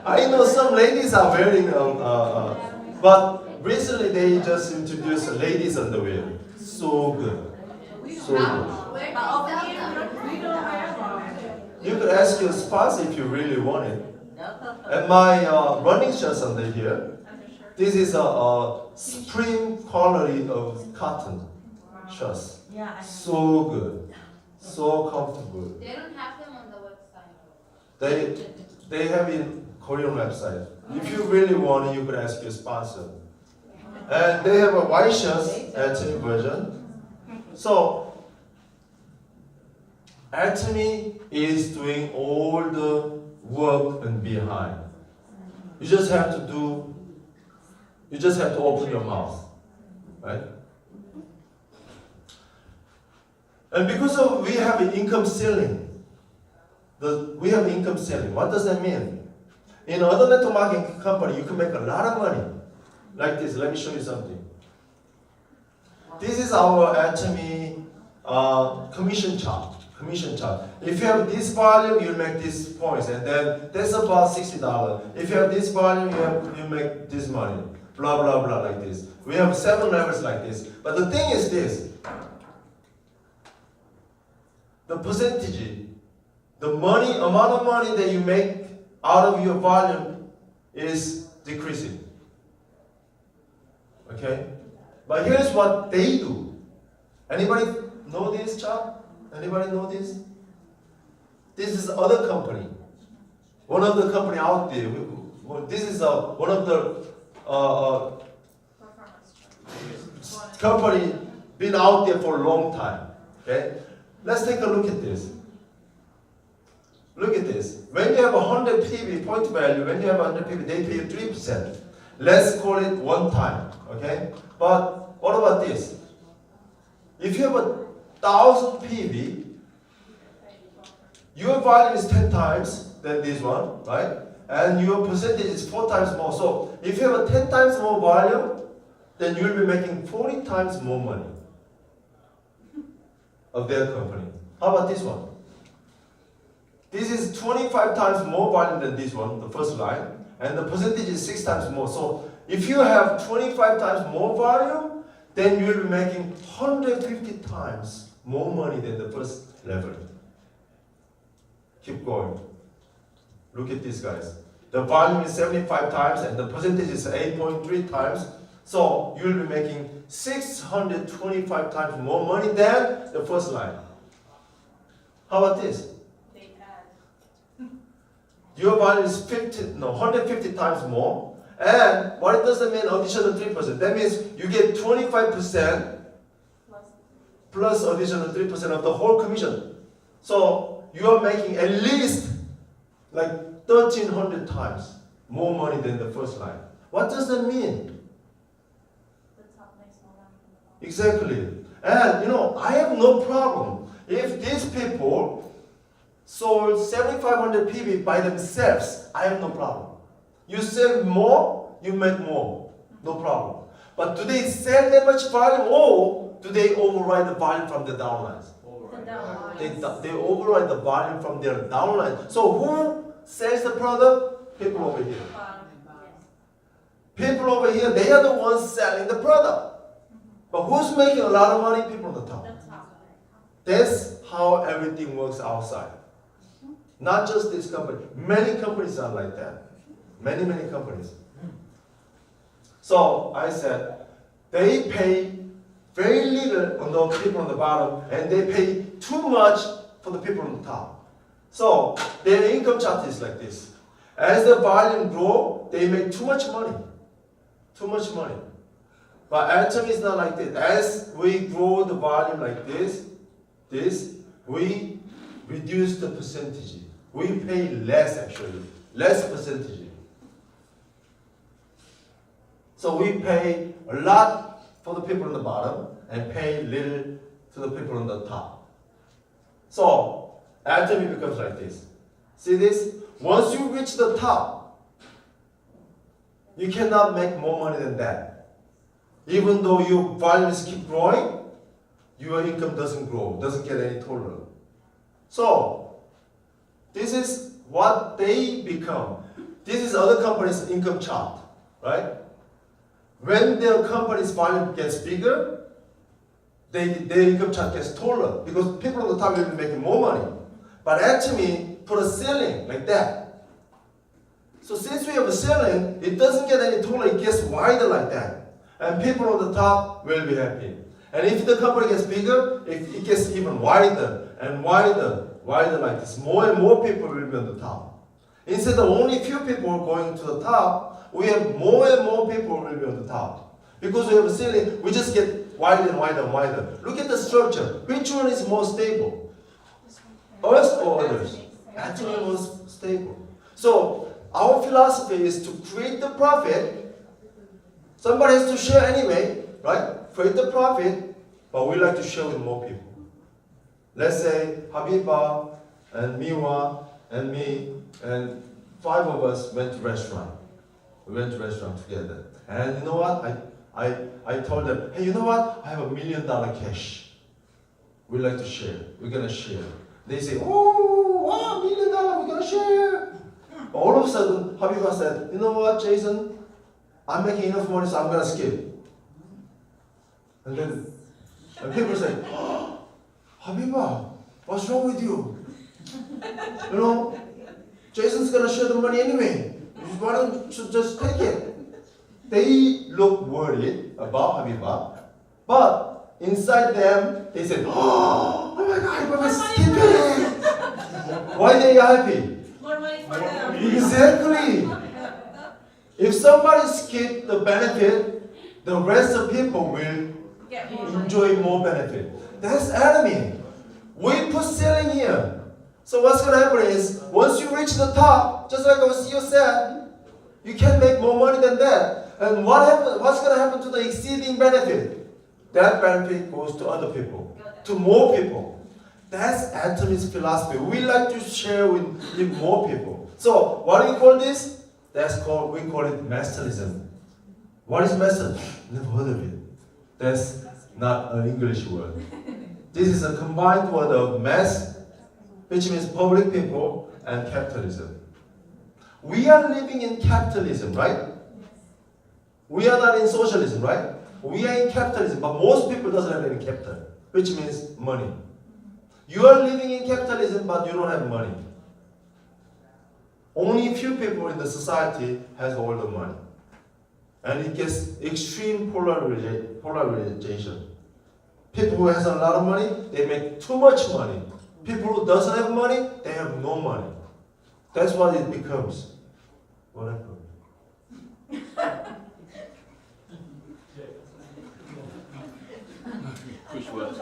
I know some ladies are wearing, but recently they just introduced ladies underwear. So good. So good. Where do you sell them? We don't have one. You could ask your spouse if you really want it. And my running shorts under here. This is a spring quality of cotton shorts. Yeah, So good. So comfortable. They don't have them on the website. They have in Korean website. If you really want it, you could ask your sponsor. And they have a white shirts, Atomy version. So Atomy is doing all the work and behind. You just have to open your mouth, right? And because of we have an income ceiling, what does that mean? In other network marketing company, you can make a lot of money. Like this, let me show you something. This is our Atomy commission chart. If you have this volume, you make these points, and then that's about $60. If you have this volume, you make this money. Blah blah blah like this. We have 7 levels like this. But the thing is this: the percentage, the amount of money that you make out of your volume is decreasing. Okay? But here's what they do. Anybody know this chart? Anybody know this? This is other company. One of the company out there. This is one of the company been out there for a long time. Okay? Let's take a look at this. Look at this. When you have 100 PV point value, when you have 100 PV, they pay you 3%. Let's call it one time. Okay? But what about this? If you have 1,000 PV, your volume is 10 times than this one, right? And your percentage is 4 times more. So if you have 10 times more volume, then you'll be making 40 times more money of their company. How about this one? This is 25 times more volume than this one, the first line, and the percentage is 6 times more. So if you have 25 times more volume, then you'll be making 150 times more money than the first level. Keep going. Look at these guys. The volume is 75 times and the percentage is 8.3 times. So you'll be making 625 times more money than the first line. How about this? Your volume is 150 times more. And what does that mean? Additional 3%. That means you get 25% plus additional 3% of the whole commission. So you are making at least like 1,300 times more money than the first line. What does that mean? Exactly. And I have no problem if these people sold 7,500 PV by themselves. I have no problem. You sell more, you make more. No problem. But do they sell that much volume, or do they override the volume from the downlines? They override the volume from their downline. So who sells the product? People over here. People over here, they are the ones selling the product. But who's making a lot of money? People on the top. That's how everything works outside. Not just this company. Many companies are like that. Many companies. So I said, they pay very little on the people on the bottom, and they pay too much for the people on the top. So their income chart is like this. As the volume grows, they make too much money. Too much money. But Atomy is not like this. As we grow the volume like this, we reduce the percentage. We pay less actually, less percentage. So we pay a lot for the people on the bottom and pay little to the people on the top. So Atomy becomes like this. See this? Once you reach the top, you cannot make more money than that. Even though your volumes keep growing, your income doesn't grow, doesn't get any taller. So this is what they become. This is other companies' income chart, right? When their company's volume gets bigger, their income chart gets taller because people on the top will be making more money. But Atomy put a ceiling like that. So since we have a ceiling, it doesn't get any taller, it gets wider like that. And people on the top will be happy. And if the company gets bigger, it gets even wider and wider like this. More and more people will be on the top. Instead of only few people going to the top, we have more and more people will be on the top. Because we have a ceiling, we just get wider and wider and wider. Look at the structure. Which one is more stable? Us or others? Atomy was stable. So our philosophy is to create the profit. Somebody has to share anyway, right? Create the profit, but we like to share with more people. Let's say Habiba and Miwa and me and 5 of us went to restaurant. We went to restaurant together. And you know what? I told them, hey, you know what? I have $1 million cash. We like to share. We're gonna share. They say, oh, wow, $1 million, we're gonna share. All of a sudden, Habiba said, you know what, Jason? I'm making enough money, so I'm gonna skip. And then people say, oh, Habiba, what's wrong with you? You know, Jason's gonna share the money anyway. Why don't you just take it? They look worried about Habiba, but inside them, they said, oh my God, Habiba's skipping. Why they are happy? More money for them. Exactly. If somebody skip the benefit, the rest of people will Get more money. enjoy more benefit. That's Atomy. We put ceiling here. So what's going to happen is, once you reach the top, just like our CEO said, you can make more money than that. And what's going to happen to the exceeding benefit? That benefit goes to other people, to more people. That's Atomy's philosophy. We like to share with more people. So what do we call this? We call it masterism. What is master? Never heard of it. That's not an English word. This is a combined word of mass, which means public people, and capitalism. We are living in capitalism, right? We are not in socialism, right? We are in capitalism, but most people doesn't have any capital, which means money. You are living in capitalism, but you don't have money. Only a few people in the society has all the money. And it gets extreme polarization. People who has a lot of money, they make too much money. People who doesn't have money, they have no money. That's what it becomes. What happened? Push what?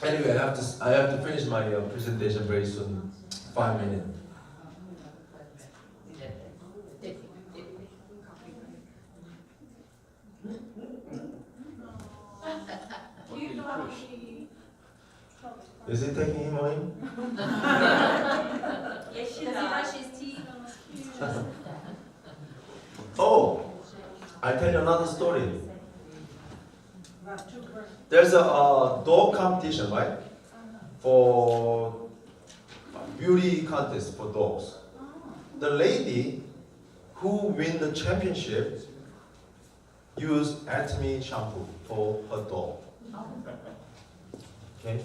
Anyway, I have to finish my presentation very soon. 5 minutes. Is it taking him away? Yes, she Does he does. brush his teeth? Oh, I tell you another story. There's a dog competition, right? For beauty contest for dogs. The lady who win the championship used Atomy shampoo for her dog. Okay.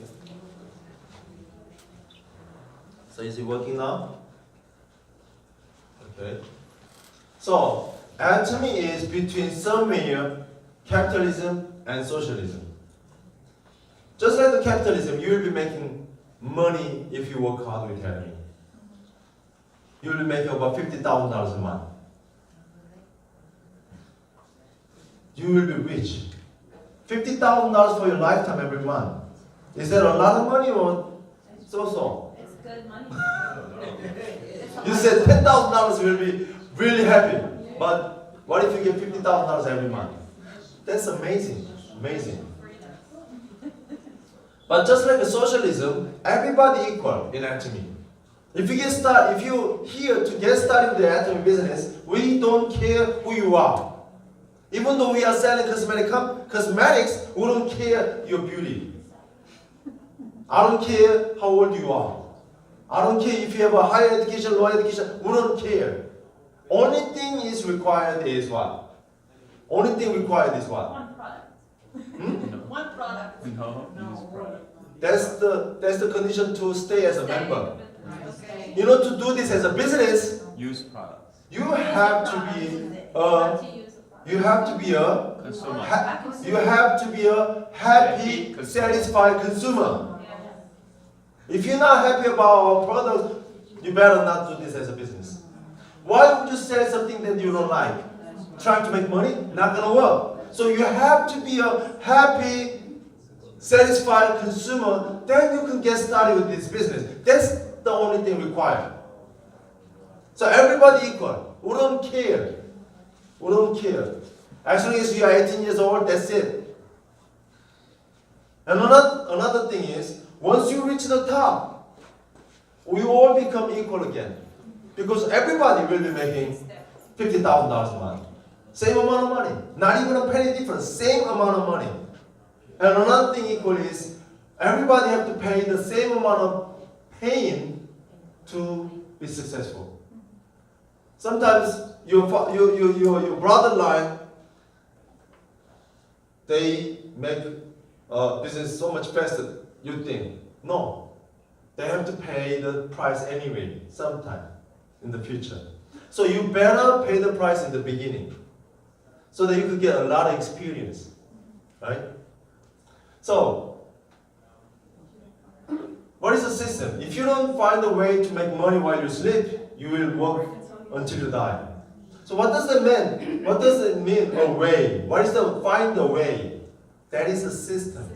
So is it working now? Okay. So Atomy is between somewhere capitalism and socialism. Just like the capitalism, you will be making money if you work hard with Atomy. You will be making about $50,000 a month. You will be rich. $50,000 for your lifetime every month. Is that a lot of money or so-so? It's good money. You said $10,000 will be really happy. But what if you get $50,000 every month? That's amazing. Amazing. But just like a socialism, everybody equal in Atomy. If you here to get started with the Atomy business, we don't care who you are. Even though we are selling cosmetics, we don't care your beauty. I don't care how old you are. I don't care if you have a higher education, lower education. We don't care. Only thing is required is what? Only thing required is what? One product. Hmm? One product. No, use product. That's the condition to stay as a member. Okay. You know, to do this as a business, Use products. you have to be How to use the product. you have to be a Consumer. you have to be a happy, satisfied consumer. If you're not happy about our product, you better not do this as a business. Why would you sell something that you don't like? Trying to make money? Not gonna work. So you have to be a happy satisfy consumer, then you can get started with this business. That's the only thing required. So everybody equal. We don't care. We don't care. As long as you are 18 years old, that's it. And another thing is, once you reach the top, we all become equal again. Because everybody will be making $50,000 a month. Same amount of money. Not even a penny difference. Same amount of money. And another thing equal is, everybody have to pay the same amount of pain to be successful. Sometimes your brother line, they make business so much faster, you think. No. They have to pay the price anyway, sometime in the future. So you better pay the price in the beginning, so that you could get a lot of experience, right? So, what is the system? If you don't find a way to make money while you sleep, you will work until you die. So what does that mean? What does it mean, a way? What is the find a way? That is a system.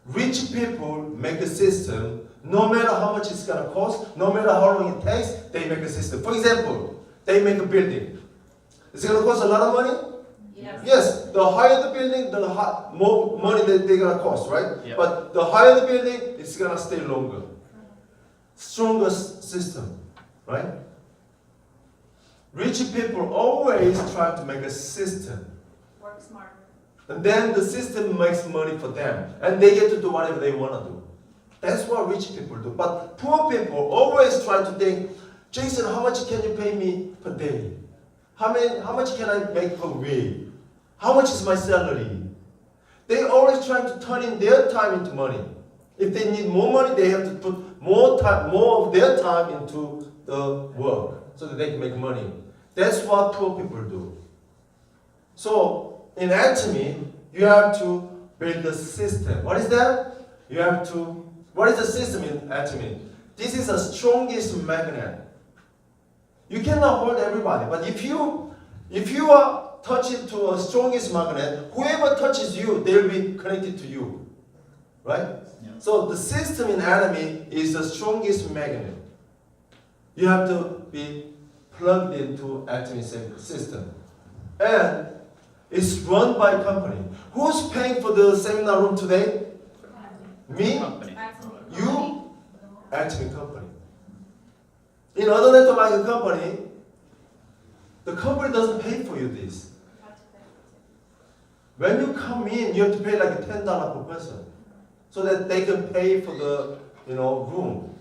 Rich people make a system, no matter how much it's going to cost, no matter how long it takes, they make a system. For example, they make a building. Is it going to cost a lot of money? Yes. Yes, the higher the building, the more money that they're going to cost, right? Yep. But the higher the building, it's going to stay longer. Strongest system, right? Rich people always try to make a system. Work smart. And then the system makes money for them. And they get to do whatever they want to do. That's what rich people do. But poor people always try to think, Jason, how much can you pay me per day? How much can I make per week? How much is my salary? They always trying to turn in their time into money. If they need more money, they have to put more of their time into the work so that they can make money. That's what poor people do. So in Atomy, you have to build a system. What is that? What is the system in Atomy? This is the strongest magnet. You cannot hold everybody, but if you are touched to a strongest magnet, whoever touches you, they will be connected to you, right? Yeah. So the system in Atomy is the strongest magnet. You have to be plugged into Atomy system, and it's run by a company. Who's paying for the seminar room today? Me? Company. You? Atomy company. In other network marketing company, the company doesn't pay for you this. When you come in, you have to pay like $10 per person, so that they can pay for the room.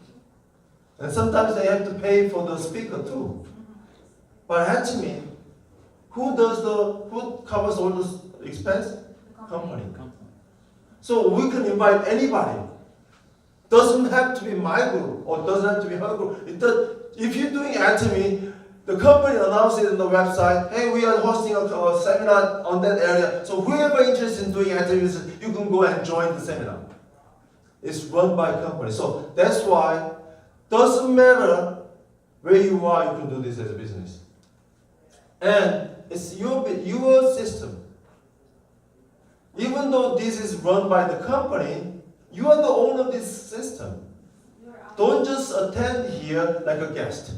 And sometimes they have to pay for the speaker too. But Atomy, who covers all the expense? Company. So we can invite anybody. Doesn't have to be my group or doesn't have to be her group. If you're doing Atomy, the company announces it on the website, hey, we are hosting a seminar on that area. So whoever interested in doing Atomy, you can go and join the seminar. It's run by a company. So that's why, doesn't matter where you are, you can do this as a business. And it's your system. Even though this is run by the company, you are the owner of this system. Don't just attend here like a guest.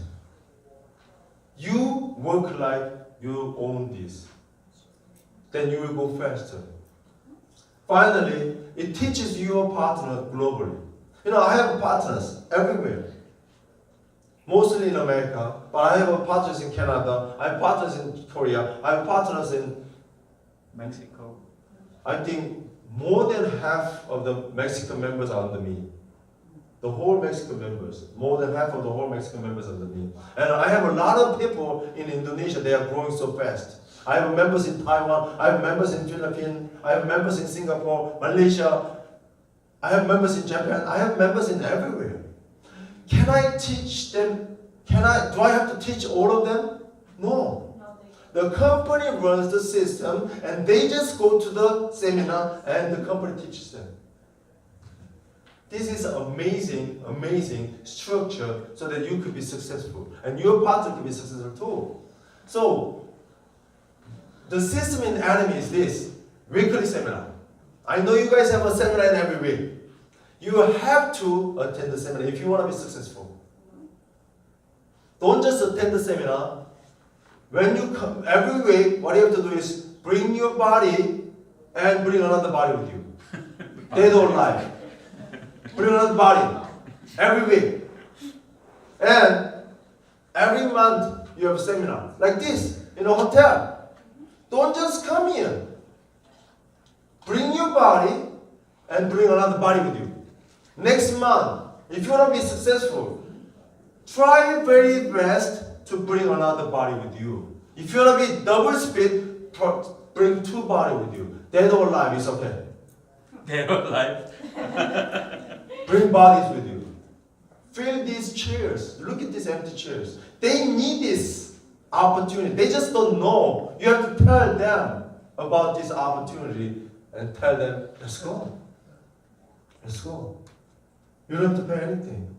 You work like you own this. Then you will go faster. Finally, it teaches your partner globally. I have partners everywhere. Mostly in America, but I have partners in Canada, I have partners in Korea, I have partners in Mexico. I think more than half of the Mexican members are under me. The whole Mexican members, more than half of the whole Mexican members are under me. And I have a lot of people in Indonesia, they are growing so fast. I have members in Taiwan, I have members in Philippines, I have members in Singapore, Malaysia, I have members in Japan, I have members in everywhere. Can I teach them? Do I have to teach all of them? No. The company runs the system and they just go to the seminar and the company teaches them. This is amazing, amazing structure so that you could be successful and your partner could be successful too. So, the system in Atomy is this: weekly seminar. I know you guys have a seminar every week. You have to attend the seminar if you want to be successful. Don't just attend the seminar. When you come every week, what you have to do is bring your body and bring another body with you. Dead or alive. Bring another body every week. And every month you have a seminar like this in a hotel. Don't just come here. Bring your body and bring another body with you. Next month, if you want to be successful, try your very best to bring another body with you. If you want to be double speed, bring two bodies with you. Dead or alive is okay. Dead or alive. Bring bodies with you. Fill these chairs. Look at these empty chairs. They need this opportunity. They just don't know. You have to tell them about this opportunity and tell them, let's go. Let's go. You don't have to pay anything.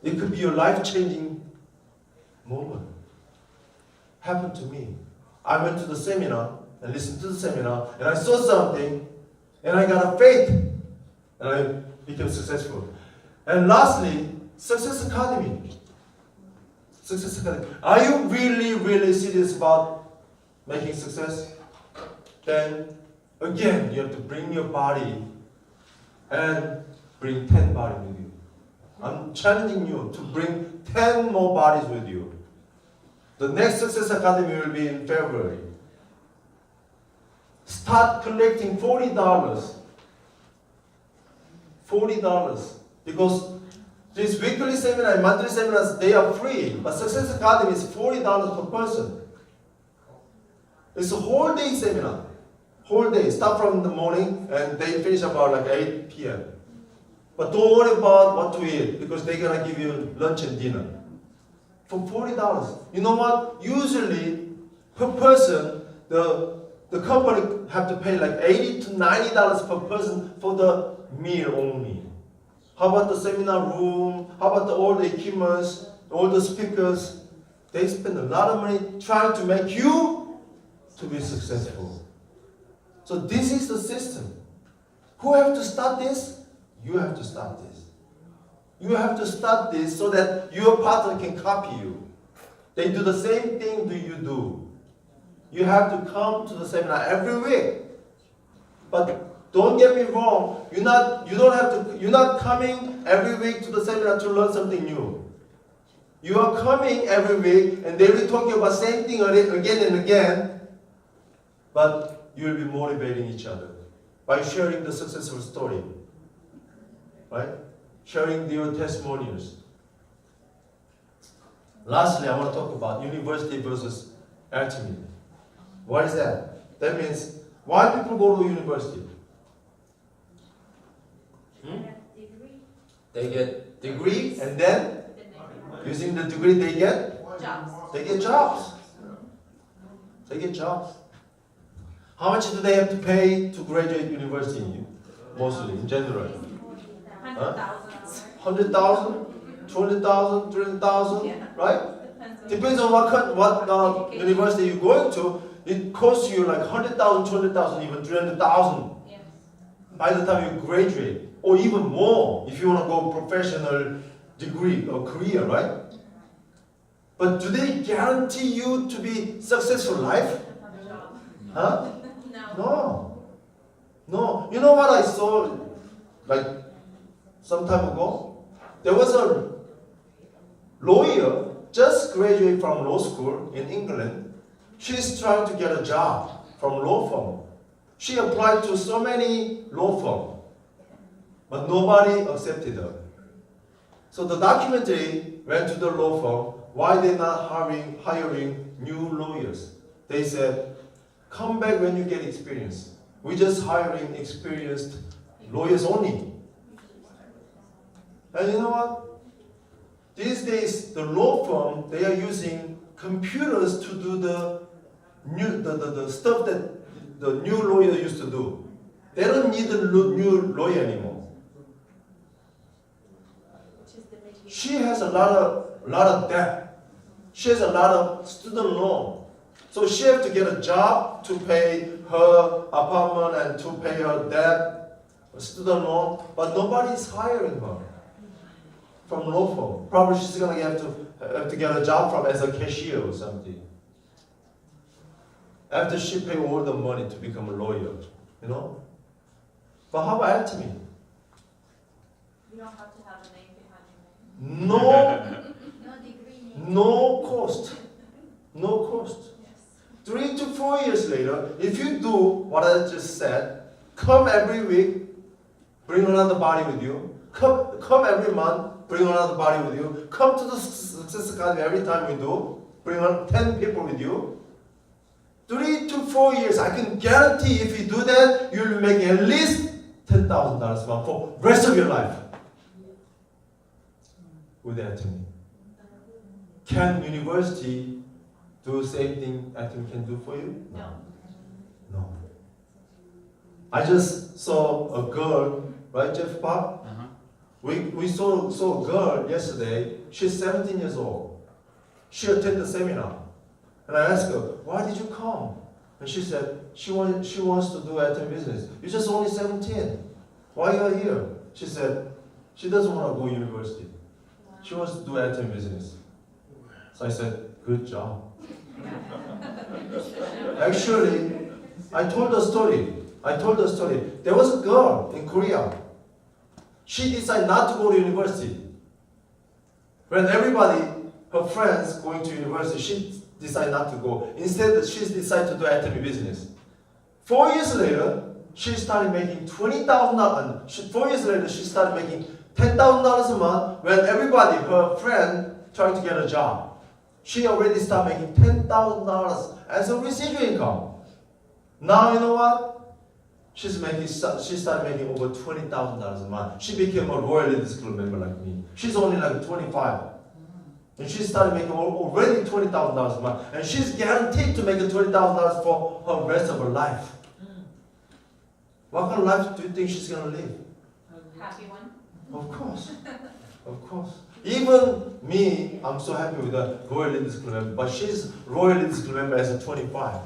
It could be your life-changing moment. Happened to me. I went to the seminar and listened to the seminar and I saw something and I got a faith and I became successful. And lastly, Success Academy. Success Academy. Are you really, really serious about making success? Then again, you have to bring your body and bring 10 bodies with you. I'm challenging you to bring 10 more bodies with you. The next Success Academy will be in February. Start collecting $40. $40. Because these weekly seminars, monthly seminars, they are free. But Success Academy is $40 per person. It's a whole day seminar. Whole day. Start from the morning and they finish about like 8 p.m. But don't worry about what to eat because they're going to give you lunch and dinner. For $40. You know what? Usually, per person, the company have to pay like $80 to $90 per person for the meal only. How about the seminar room? How about all the equipment, all the speakers? They spend a lot of money trying to make you to be successful. So this is the system. Who have to start this? You have to start this. You have to start this so that your partner can copy you. They do the same thing that you do. You have to come to the seminar every week. But don't get me wrong, you're not coming every week to the seminar to learn something new. You are coming every week and they will talk to you about the same thing again and again, but you will be motivating each other by sharing the successful story. Right? Sharing your testimonials. Lastly, I want to talk about university versus Atomy. What is that? That means why people go to university? They get degree and then using the degree they get Jobs. They get jobs. They get jobs. How much do they have to pay to graduate university? Mostly, in general. 100,000. 100,000, 200,000, 300,000, Yeah. right? Depends on what university you're going to. It costs you like 100,000, 200,000, even 300,000 Yes. by the time you graduate, or even more if you want to go professional degree or career, right? But do they guarantee you to be successful life? Huh? No. No. No. You know what I saw like some time ago? There was a lawyer just graduated from law school in England. She's trying to get a job from law firm. She applied to so many law firms, but nobody accepted her. So the documentary went to the law firm. Why they're not hiring new lawyers? They said, come back when you get experience. We're just hiring experienced lawyers only. And you know what? These days, the law firm, they are using computers to do the stuff that the new lawyer used to do. They don't need a new lawyer anymore. She has a lot of debt. She has a lot of student loan. So she have to get a job to pay her apartment and to pay her debt, student loan, but nobody is hiring her from law firm. Probably she's gonna have to get a job from as a cashier or something. After she pay all the money to become a lawyer, you know. But how about Atomy? You don't have to have a name behind your name. No, No degree. no cost, no cost. 3 to 4 years later, if you do what I just said, come every week, bring another body with you. Come every month, bring another body with you. Come to the Success Academy every time we do, bring on 10 people with you. 3 to 4 years, I can guarantee if you do that, you'll make at least $10,000 a month for the rest of your life. With Atomy. Can university do the same thing Atomy can do for you? No. No. I just saw a girl, right, Jeff Park? Uh-huh. We saw a girl yesterday. She's 17 years old. She attended the seminar. And I asked her, why did you come? And she said, she wants to do Atomy business. You're just only 17. Why are you here? She said, she doesn't want to go to university. She wants to do Atomy business. So I said, good job. Actually, I told the story. There was a girl in Korea. She decided not to go to university. When everybody, her friends, going to university, she decided not to go. Instead, she decided to do Atomy business. 4 years later, she started making $20,000. 4 years later, she started making $10,000 a month. When everybody, her friend, trying to get a job, she already started making $10,000 as a residual income. Now you know what? She started making over $20,000 a month. She became a Royal Ladies Club member like me. She's only like 25. And she started making already $20,000 a month. And she's guaranteed to make $20,000 for her rest of her life. What kind of life do you think she's going to live? Happy one. Of course. Of course. Even me, I'm so happy with the Royal Ladies Club member. But she's Royal Ladies Club member as a 25.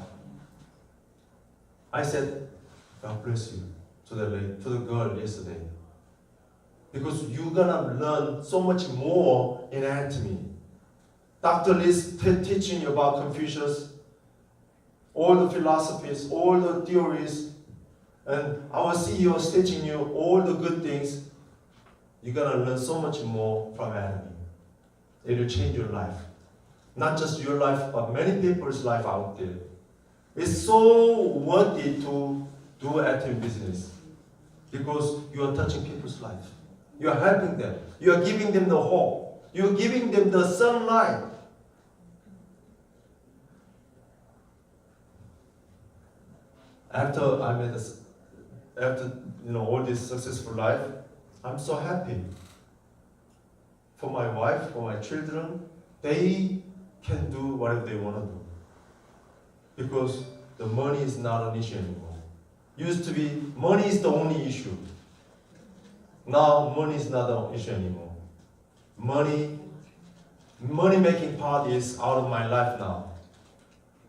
I said, God bless you to the girl yesterday. Because you're gonna learn so much more in Atomy. Dr. Lee's teaching you about Confucius, all the philosophies, all the theories, and our CEO is teaching you all the good things. You're gonna learn so much more from Atomy. It will change your life. Not just your life, but many people's life out there. It's so worth it to do Atomy business because you are touching people's life. You are helping them. You are giving them the hope. You are giving them the sunlight. After all this successful life, I'm so happy. For my wife, for my children, they can do whatever they want to do. Because the money is not an issue anymore. Used to be, money is the only issue. Now, money is not an issue anymore. Money making part is out of my life now.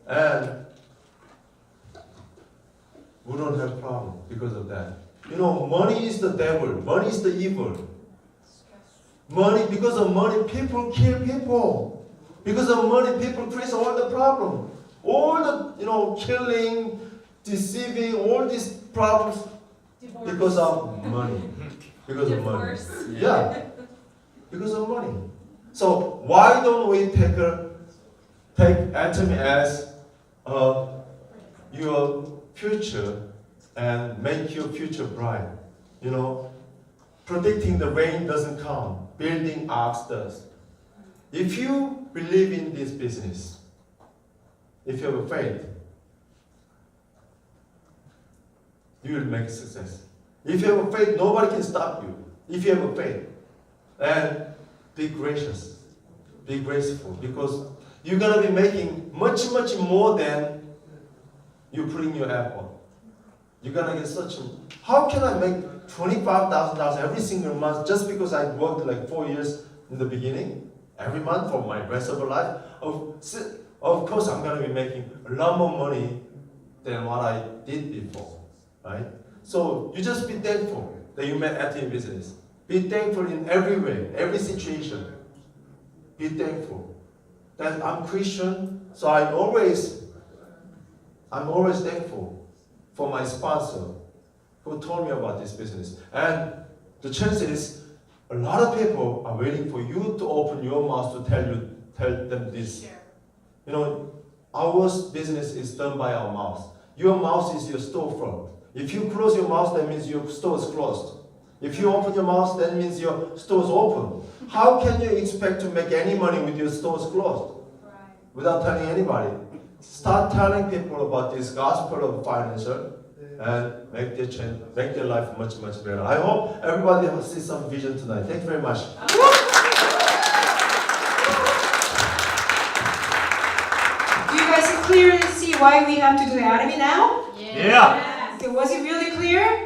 And we don't have problem because of that. Money is the devil. Money is the evil. Money, because of money, people kill people. Because of money, people create all the problem. All the, killing, deceiving, all these problems Divorce. because of money. Because of money. Divorce. Yeah. Because of money. So why don't we take Atomy as your future and make your future bright? Predicting the rain doesn't come. Building arcs does. If you believe in this business, if you have a faith, you will make success. If you have a faith, nobody can stop you. If you have a faith. And be gracious. Be graceful. Because you're going to be making much, much more than you put in your effort. You're going to get how can I make $25,000 every single month just because I worked like 4 years in the beginning? Every month for my rest of my life? of course I'm gonna be making a lot more money than what I did before, right? So you just be thankful that you met Atomy business. Be thankful in every way, every situation. Be thankful that I'm Christian, so I'm always thankful for my sponsor who told me about this business. And the chance is a lot of people are waiting for you to open your mouth to tell them this. You know, our business is done by our mouth. Your mouth is your storefront. If you close your mouth, that means your store is closed. If you open your mouth, that means your store is open. How can you expect to make any money with your stores closed? Without telling anybody. Start telling people about this gospel of financial and make their life much, much better. I hope everybody will see some vision tonight. Thank you very much. Do you guys clearly see why we have to do Atomy now? Yeah. Okay, was it really clear?